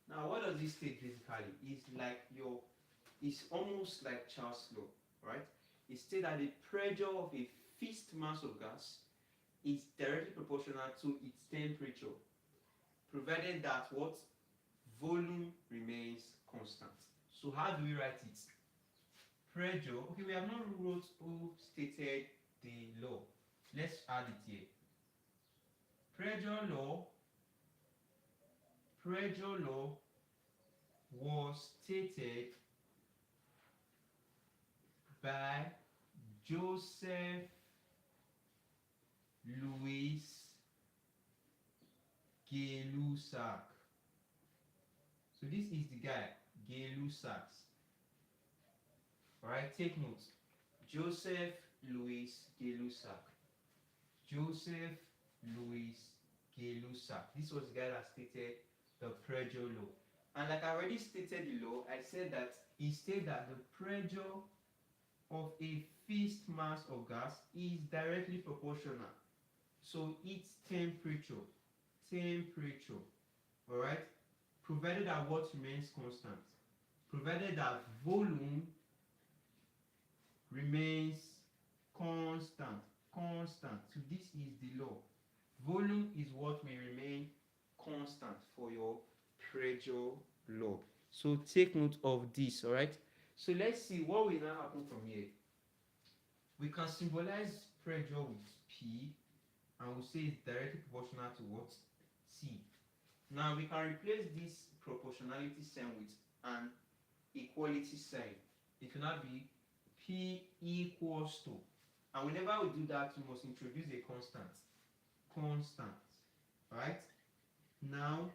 Now, what does this state basically? It's almost like Charles' law, right? It states that the pressure of a fixed mass of gas is directly proportional to its temperature, provided that what, volume remains constant. So how do we write it? Pressure. Okay, we have not wrote who stated the law. Let's add it here. Pressure law was stated by Joseph Louis Gay-Lussac. So this is the guy, Gay-Lussac. Alright, take note. Joseph Louis Gay-Lussac. Joseph Louis Gay-Lussac. This was the guy that stated the pressure law. And like I already stated the law, I said that he stated that the pressure of a fixed mass of gas is directly proportional. So its temperature, alright, provided that what remains constant, provided that volume remains constant. So this is the law. Volume is what may remain constant for your pressure law. So take note of this, alright? So let's see what will now happen from here. We can symbolize pressure with P, and we'll say it's directly proportional to what? T. Now we can replace this proportionality sign with an equality sign. It will now be P equals to, and whenever we do that, we must introduce a constant. Right? Now,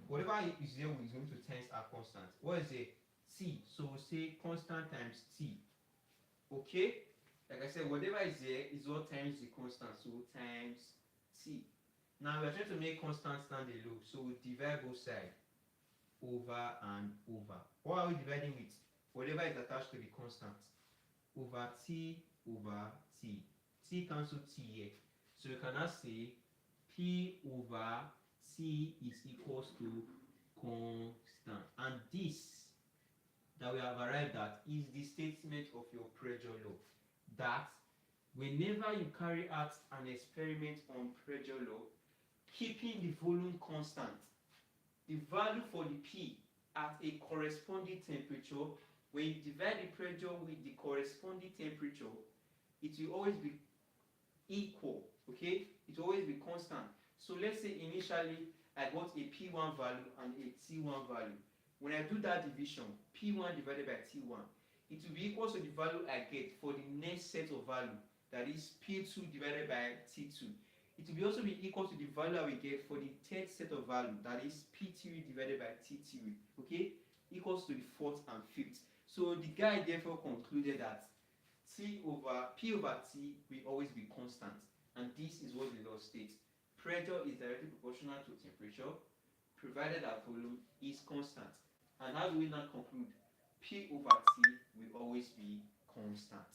whatever is there is going to times our constant. What is it? T. So we'll say constant times T. Okay? Like I said, whatever is there is what times the constant, so times T. Now we're trying to make constant stand alone, so we divide both sides over and over. What are we dividing with? Whatever is attached to the constant. Over T over T. T cancel T here. So you can now say P over T is equals to constant. And this that we have arrived at is the statement of your pressure law. That whenever you carry out an experiment on pressure law, keeping the volume constant, the value for the P at a corresponding temperature, when you divide the pressure with the corresponding temperature, it will always be equal, okay? It will always be constant. So let's say initially I got a P1 value and a T1 value. When I do that division, P1 divided by T1, it will be equal to the value I get for the next set of value, that is P2 divided by T2. It will also be equal to the value I will get for the third set of value, that is P3 divided by T3, okay? Equals to the fourth and fifth. So the guy therefore concluded that P over T will always be constant, and this is what the law states. Pressure is directly proportional to temperature, provided that volume is constant. And how do we now conclude? P over T will always be constant.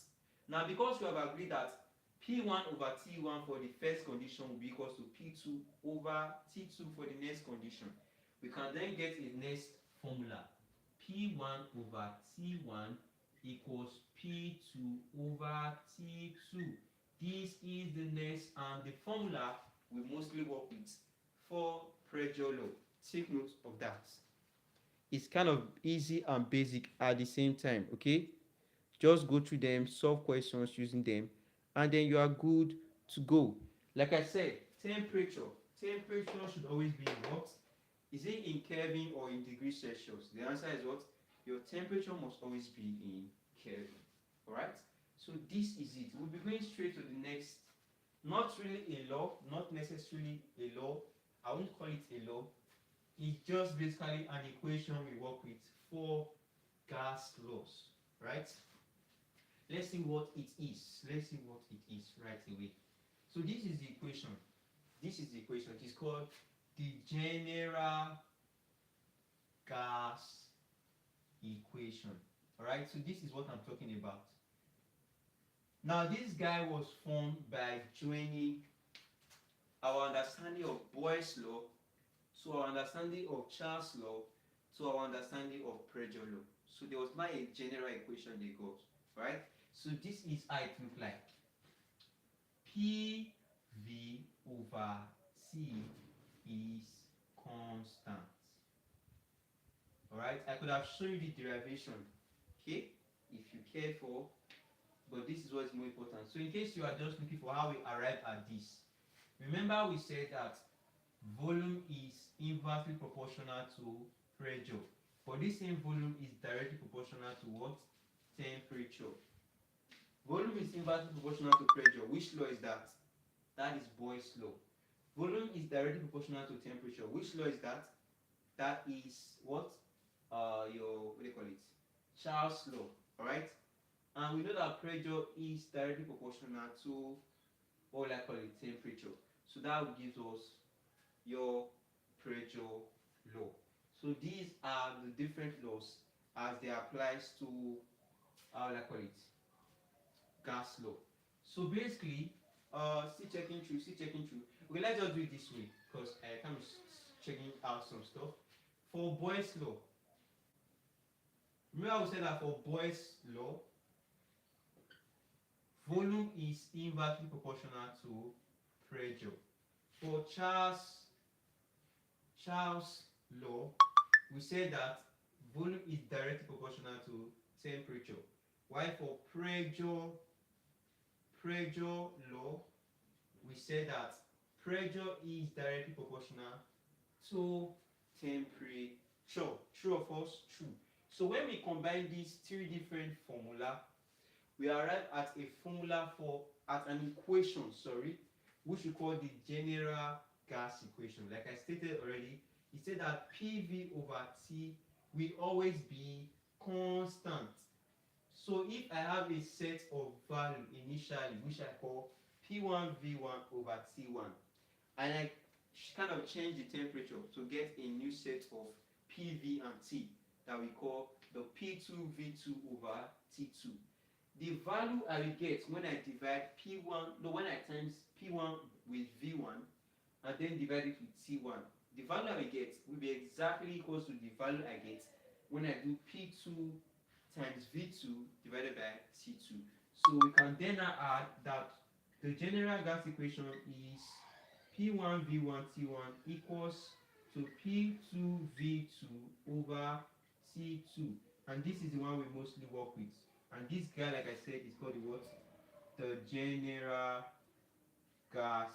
Now, because we have agreed that P1 over T1 for the first condition will be equal to P2 over T2 for the next condition, we can then get a next formula. P1 over T1 equals P2 over T2. This is the next, and the formula we mostly work with for pressure law. Take note of that. It's kind of easy and basic at the same time, okay? Just go through them, solve questions using them, and then you are good to go. Like I said, temperature should always be in what? Is it in Kelvin or in degrees Celsius? The answer is what? Your temperature must always be in Kelvin. Alright? So this is it. We'll be going straight to the next. Not really a law, not necessarily a law. I won't call it a law. It's just basically an equation we work with for gas laws. Right? Let's see what it is. Let's see what it is right away. So this is the equation. This is the equation. It is called the general gas equation. Alright, so this is what I'm talking about. Now, this guy was formed by joining our understanding of Boyle's law to our understanding of Charles' law to our understanding of pressure law. So there was not a general equation they got, right? So this is how it looks like. PV over T is constant. Alright, I could have shown you the derivation, okay, if you care for, but this is what is more important. So in case you are just looking for how we arrive at this, remember we said that volume is inversely proportional to pressure. For this same volume is directly proportional to what? Temperature. Volume is inversely proportional to pressure. Which law is that? That is Boyle's law. Volume is directly proportional to temperature. Which law is that? That is what? What do you call it? Charles' law. Alright? And we know that pressure is directly proportional to what I call it, temperature. So that gives us your pressure law. So these are the different laws as they applies to how I call it, gas law. So basically, still checking through. Okay, let's just do it this way because I can be checking out some stuff. For Boyle's law, remember we said that for Boyle's law, volume is inversely proportional to pressure. For Charles' law, we said that volume is directly proportional to temperature. While for pressure law, we said that pressure is directly proportional to temperature. True or false? True. So when we combine these three different formula, we arrive at a formula at an equation, which we call the general gas equation. Like I stated already, it said that PV over T will always be constant. So if I have a set of value initially, which I call P1 V1 over T1, and I kind of change the temperature to get a new set of PV and T that we call the P2 V2 over T2. The value I will get when I divide when I times P1 with V1 and then divide it with T1, the value I will get will be exactly equal to the value I get when I do P2 times V2 divided by T2. So we can then add that the general gas equation is P1 V1 T1 equals to P2 V2 over T2. And this is the one we mostly work with. And this guy, like I said, is called the what? The general gas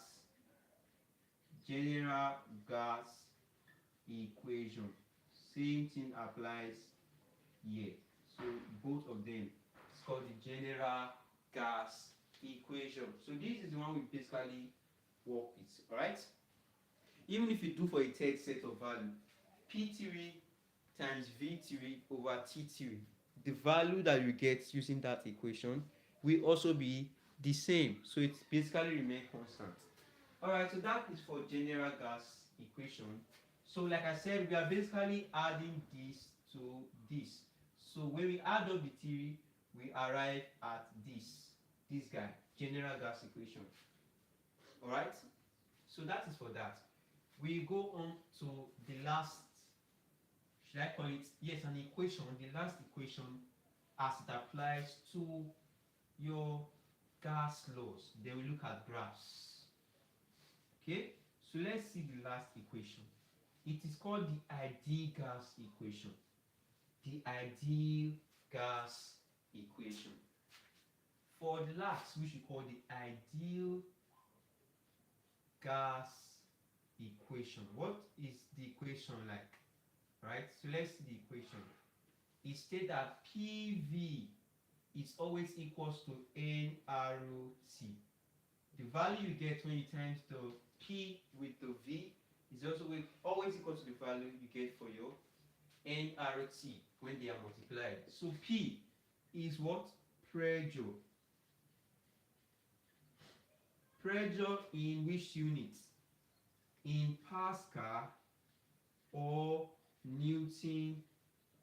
equation. Same thing applies here. So both of them, it's called the general gas equation. So this is the one we basically work with. Alright? Even if you do for a third set of value, P3 times V3 over T3, the value that you get using that equation will also be the same. So it basically remains constant. Alright, so that is for general gas equation. So like I said, we are basically adding this to this. So when we add up the theory, we arrive at this guy, general gas equation. Alright? So that is for that. We go on to the last, should I call it? Yes, an equation, the last equation as it applies to your gas laws. Then we look at graphs. Okay, so let's see the last equation. It is called the ideal gas equation. The ideal gas equation. For the last, which we call the ideal gas equation. What is the equation like? Right? So let's see the equation. It states that PV is always equals to nRT. The value you get when you times the P with the V is also always equal to the value you get for your nRT when they are multiplied. So P is what? Pressure. Pressure in which unit? in Pascal or Newton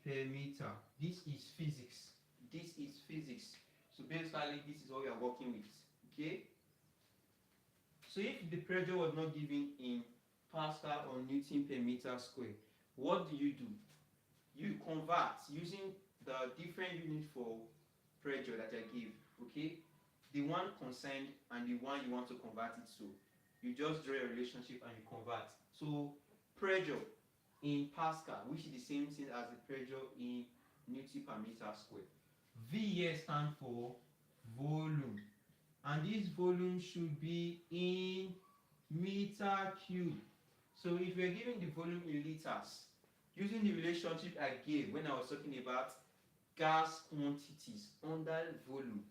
per meter. This is physics. This is physics. So basically, this is what we are working with. Okay. So if the pressure was not given in Pascal or Newton per meter square, what do? You convert using the different unit for pressure that I gave. Okay. The one concerned and the one you want to convert it to. You just draw a relationship and you convert. So pressure in Pascal, which is the same thing as the pressure in Newton per meter square. V here stands for volume, and this volume should be in meter cube. So if we're given the volume in liters, using the relationship I gave when I was talking about gas quantities under volume,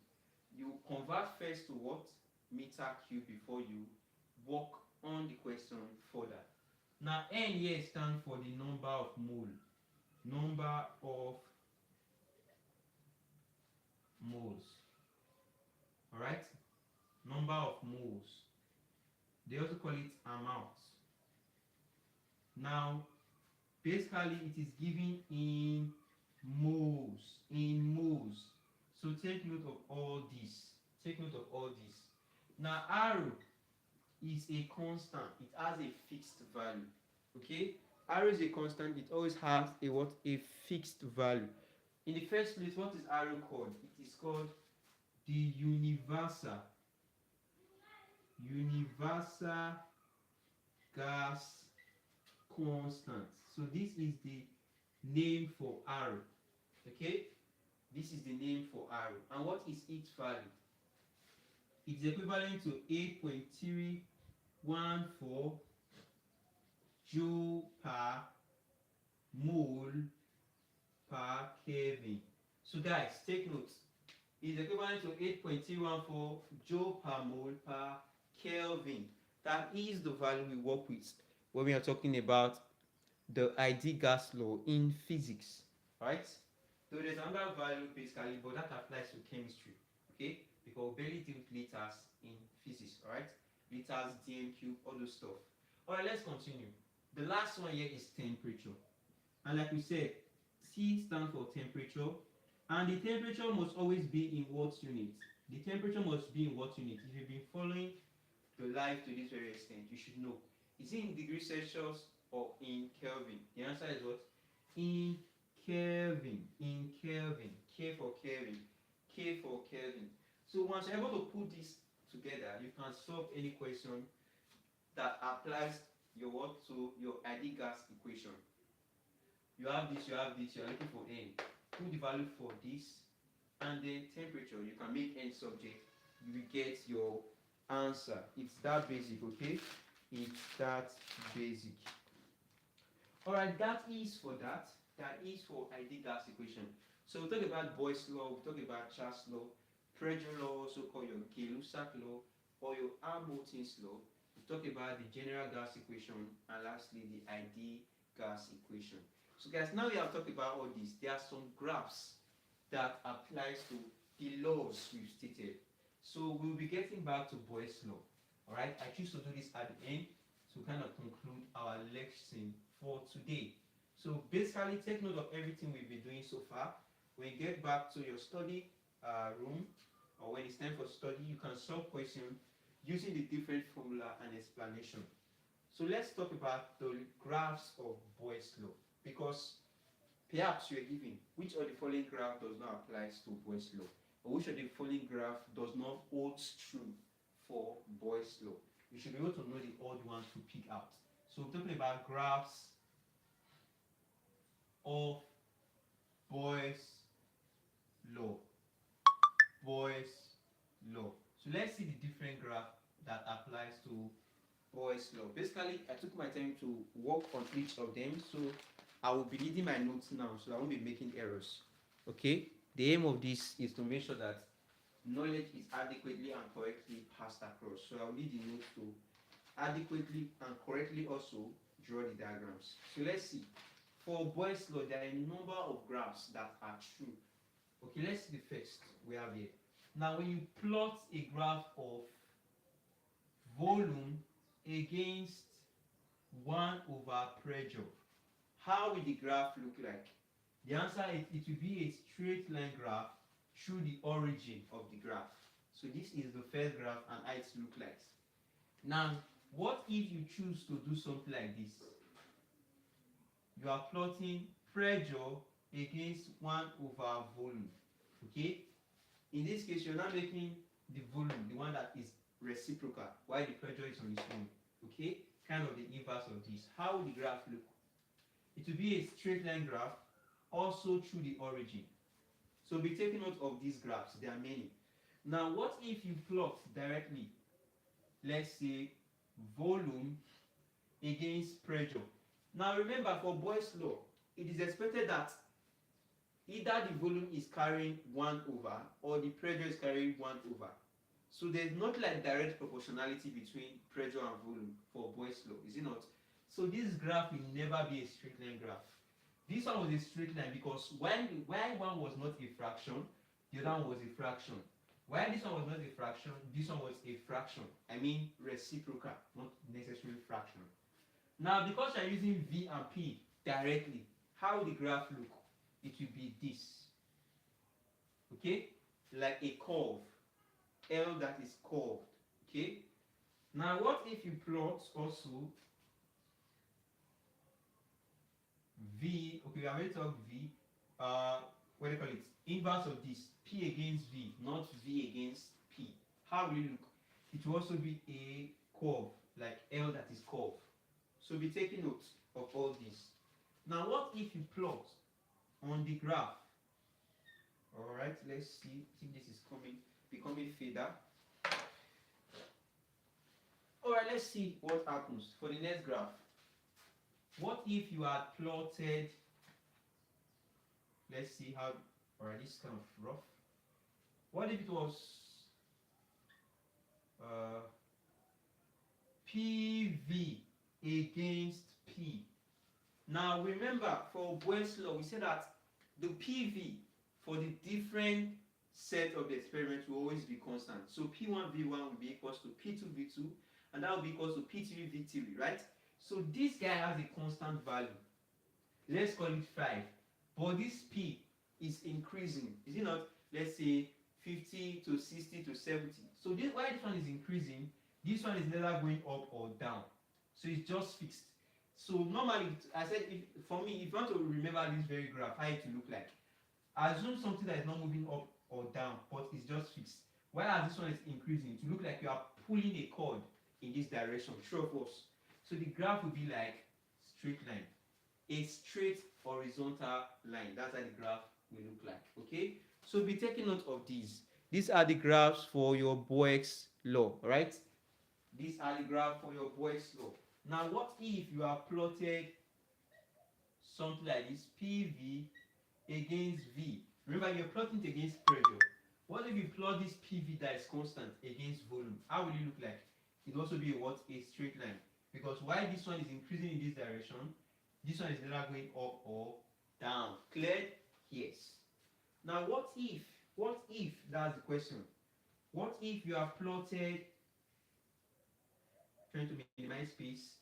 you convert first to what? Meter cube before you work on the question further. Now N here stands for the number of mole. Number of moles. Alright? Number of moles. They also call it amount. Now, basically it is given in moles. In moles. So take note of all this. Take note of all this. Now, R is a constant. It has a fixed value. Okay? R is a constant. It always has a what? A fixed value. In the first place, what is R called? It is called the universal gas constant. So this is the name for R. Okay? This is the name for R. And what is its value? It's equivalent to 8.314 joule per mole per Kelvin. So guys, take note. It's equivalent to 8.314 joule per mole per Kelvin. That is the value we work with when we are talking about the ideal gas law in physics. Right? So there's another value basically, but that applies to chemistry. Okay? Because we barely deal with liters in physics. Alright? Liters, dm cube, all those stuff. Alright, let's continue. The last one here is temperature. And like we said, T stands for temperature. And the temperature must always be in what unit? The temperature must be in what unit? If you've been following the life to this very extent, you should know. Is it in degrees Celsius or in Kelvin? The answer is what? In Kelvin. In Kelvin. K for Kelvin. K for Kelvin. So once you're able to put this together, you can solve any question that applies your what to your ideal gas equation. You have this, you're looking for N. Put the value for this, and then temperature. You can make N subject. You will get your answer. It's that basic, okay? It's that basic. Alright, that is for that. That is for ideal gas equation. So we talk about Boyle's law, we talk about Charles' law, pressure law, also called your Gay-Lussac law, or your Hamilton's law. We talk about the general gas equation, and lastly the ideal gas equation. So guys, now we have talked about all this. There are some graphs that applies to the laws we've stated. So we'll be getting back to Boyle's law. Alright, I choose to do this at the end to kind of conclude our lesson for today. So basically take note of everything we've been doing so far. When you get back to your study room, or when it's time for study, you can solve questions using the different formula and explanation. So let's talk about the graphs of Boyle's law, because perhaps you are given which of the following graph does not apply to Boyle's law, or which of the following graph does not hold true for Boyle's law. You should be able to know the odd one to pick out. So we're talking about graphs of Boyle's law. Boyle's law. So let's see the different graph that applies to Boyle's law. Basically, I took my time to work on each of them, so I will be reading my notes now, so I won't be making errors. Okay? The aim of this is to make sure that knowledge is adequately and correctly passed across. So I'll need the notes to adequately and correctly also draw the diagrams. So let's see. For Boyle's law, there are a number of graphs that are true. Okay, let's see the first we have here. Now, when you plot a graph of volume against 1 over pressure. How will the graph look like? The answer is it will be a straight line graph through the origin of the graph. So this is the first graph and how it looks like. Now, what if you choose to do something like this? You are plotting pressure against 1 over volume. Okay? In this case, you're not making the volume, the one that is reciprocal, while the pressure is on its own. Okay? Kind of the inverse of this. How will the graph look? It will be a straight line graph, also through the origin. So be taking note of these graphs, there are many. Now, what if you plot directly, let's say, volume against pressure? Now, remember, for Boyle's law, it is expected that either the volume is carrying 1 over or the pressure is carrying 1 over. So there's not like direct proportionality between pressure and volume for Boyle's law, is it not? So this graph will never be a straight line graph. This one was a straight line because while one was not a fraction, the other one was a fraction. While this one was not a fraction, this one was a fraction. I mean reciprocal, not necessarily fraction. Now, because you're using V and P directly, how will the graph look? It will be this. Okay? Like a curve. L that is curved. Okay? Now, what if you plot also V, okay, we already talked V, what do you call it? Inverse of this, P against V, not V against P. How will it look? It will also be a curve, like L that is curved. So be taking note of all this. Now, what if you plot on the graph? All right, let's see. I think this is becoming fader. All right, let's see what happens for the next graph. What if you had plotted, let's see how, all right, this is kind of rough. What if it was PV against P? Now remember, for Boyle's law, we said that the PV for the different set of the experiment will always be constant. So P1V1 will be equals to P2V2, and that will be equals to P3V3, right? So this guy has a constant value. Let's call it 5. But this P is increasing. Is it not? Let's say 50 to 60 to 70. So this, while this one is increasing, this one is neither going up or down. So it's just fixed. So normally, I said, for me, if you want to remember this very graph, how it will look like, assume something that is not moving up or down, but it's just fixed. Whereas this one is increasing, it will look like you are pulling a cord in this direction, true or false? So the graph will be like straight line, a straight horizontal line. That's how the graph will look like. Okay, so be taking note of these. These are the graphs for your Boyle's law, right? These are the graphs for your Boyle's law. Now, what if you have plotted something like this, PV against V? Remember, you're plotting it against pressure. What if you plot this PV that is constant against volume? How will it look like? It will also be what? A straight line. Because while this one is increasing in this direction, this one is neither going up or down. Clear? Yes. Now, what if, that's the question. What if you have plotted, trying to minimize space,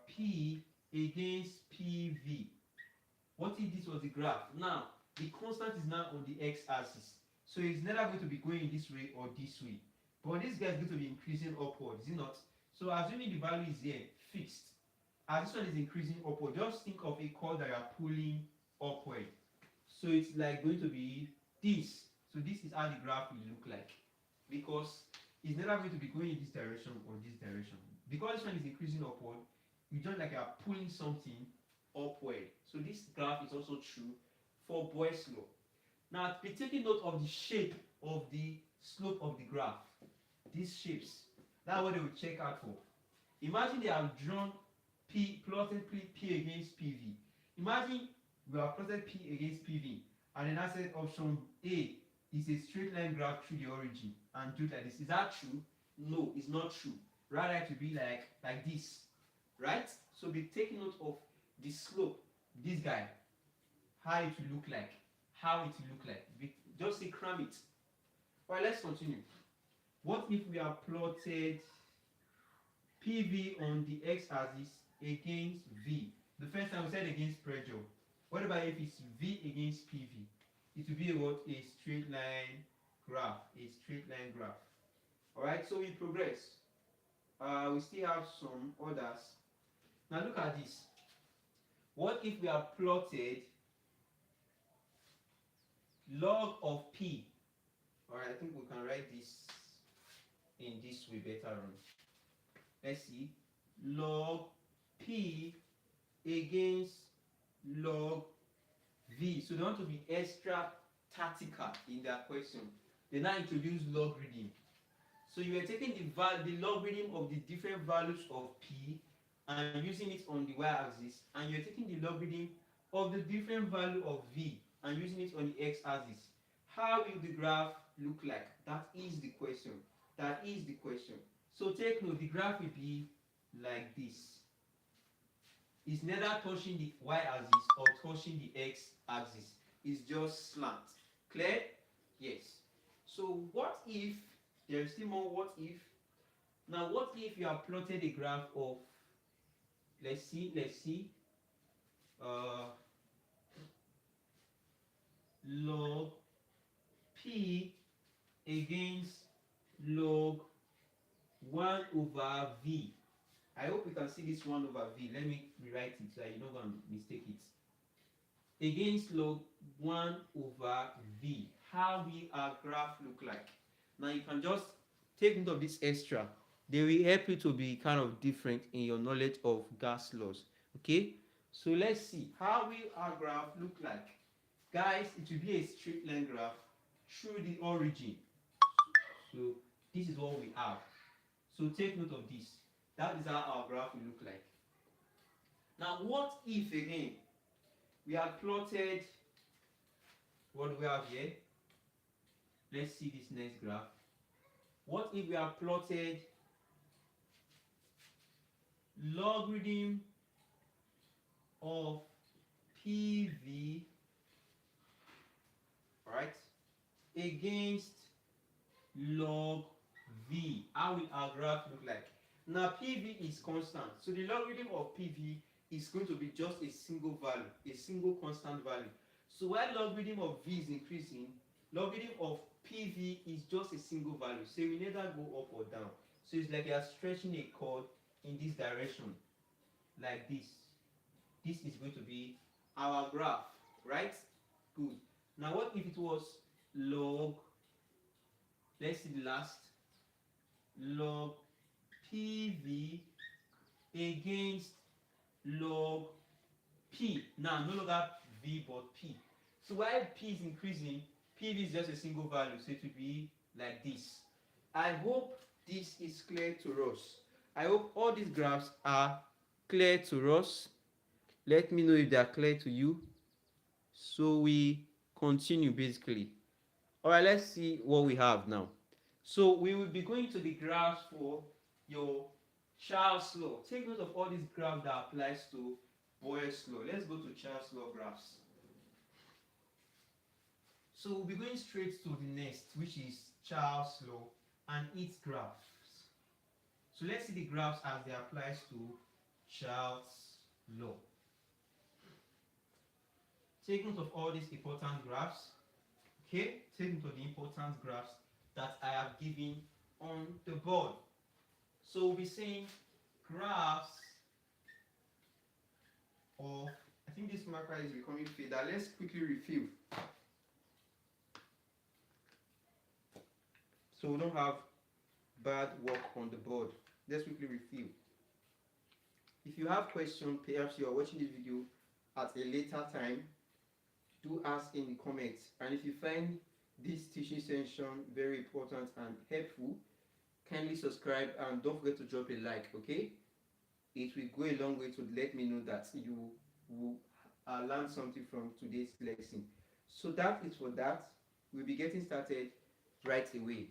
P against PV? What if this was the graph? Now, the constant is now on the x-axis. So it's neither going to be going this way or this way. But this guy is going to be increasing upward, is it not? So assuming the value is here, fixed, as this one is increasing upward, just think of a cord that you are pulling upward. So it's like going to be this. So this is how the graph will look like. Because it's never going to be going in this direction or this direction. Because this one is increasing upward, you just like you are pulling something upward. So this graph is also true for Boyle's law. Now be taking note of the shape of the slope of the graph. These shapes. That's what they will check out for. Imagine they have drawn plotted P against PV. Imagine we have plotted P against PV, and then I said option A is a straight line graph through the origin, and do it like this. Is that true? No, it's not true. Rather, it will be like this, right? So be taking note of the slope. This guy, how it will look like, just say cram it. All right, let's continue. What if we have plotted PV on the x-axis against V. The first time we said against pressure. What about if it's V against PV? It will be what? A straight line graph. A straight line graph. Alright, so we progress. We still have some others. Now look at this. What if we have plotted log of P? Alright, I think we can write this in this way better on. Let's see. Log P against log V. So they want to be extra tactical in their question. They now introduce logarithm. So you are taking the logarithm of the different values of P and using it on the y-axis, and you're taking the logarithm of the different value of V and using it on the x-axis. How will the graph look like? That is the question. That is the question. So take note, the graph will be like this. It's neither touching the y-axis or touching the x-axis. It's just slant. Clear? Yes. So what if, there is still more what if. Now what if you have plotted a graph of, let's see, log P against log 1 over V. I hope you can see this 1 over V. Let me rewrite it so you're not going to mistake it. Against log 1 over V. How will our graph look like? Now you can just take note of this extra. They will help you to be kind of different in your knowledge of gas laws. Okay? So let's see. How will our graph look like? Guys, it will be a straight line graph through the origin. So this is what we have. So take note of this. That is how our graph will look like. Now what if again we have plotted, what do we have here? Let's see this next graph. What if we have plotted logarithm of PV, right, against log V? How will our graph look like? Now PV is constant, so the logarithm of PV is going to be just a single value, a single constant value. So while logarithm of V is increasing, logarithm of PV is just a single value, so we neither go up or down. So it's like you are stretching a cord in this direction, like this. This is going to be our graph, right? Good. Now what if it was log, let's see the last, log PV against log P. Now no longer V but P. So while P is increasing, PV is just a single value, so it will be like this. I hope this is clear to us. I hope all these graphs are clear to us. Let me know if they are clear to you. So we continue basically. Alright, let's see what we have now. So we will be going to the graphs for your Charles law. Take note of all these graphs that applies to Boyle's law. Let's go to Charles law graphs. So we'll be going straight to the next, which is Charles law and its graphs. So let's see the graphs as they applies to Charles law. Take note of all these important graphs. Okay, take note of the important graphs that I have given on the board. So we'll be saying graphs of, I think this marker is becoming faded. Let's quickly refill. So we don't have bad work on the board. Let's quickly refill. If you have questions, perhaps you are watching this video at a later time, do ask in the comments. And if you find this teaching session very important and helpful, kindly subscribe and don't forget to drop a like, okay? It will go a long way to let me know that you will learn something from today's lesson. So that is for that. We'll be getting started right away.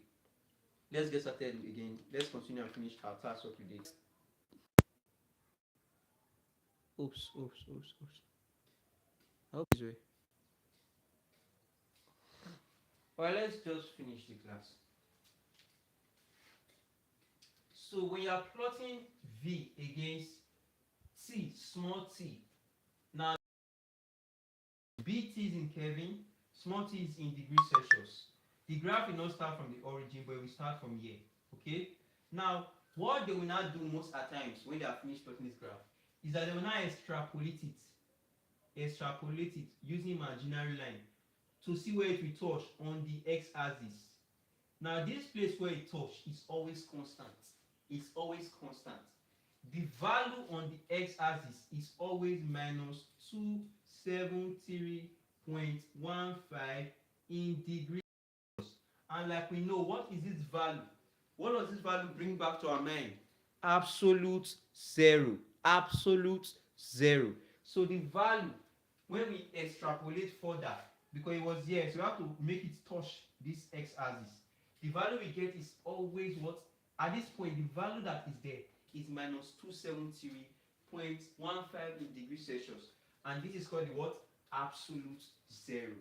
Let's get started again. Let's continue and finish our task for today. Oops. I hope this way. Well, let's just finish the class. So when you are plotting V against T, small t, now BT is in Kelvin, small t is in degrees Celsius. The graph will not start from the origin, but it will start from here. Okay? Now, what they will not do most at times when they are finished plotting this graph is that they will not extrapolate it using imaginary line to see where it will touch on the x-axis. Now, this place where it touch is always constant. It's always constant. The value on the x-axis is always minus 273.15 in degrees. And like we know, what is this value? What does this value bring back to our mind? Absolute zero. Absolute zero. So the value, when we extrapolate further, because it was here, so we have to make it touch this x-axis. The value we get is always what? At this point, the value that is there is minus 273.15 in degrees Celsius. And this is called the what? Absolute zero.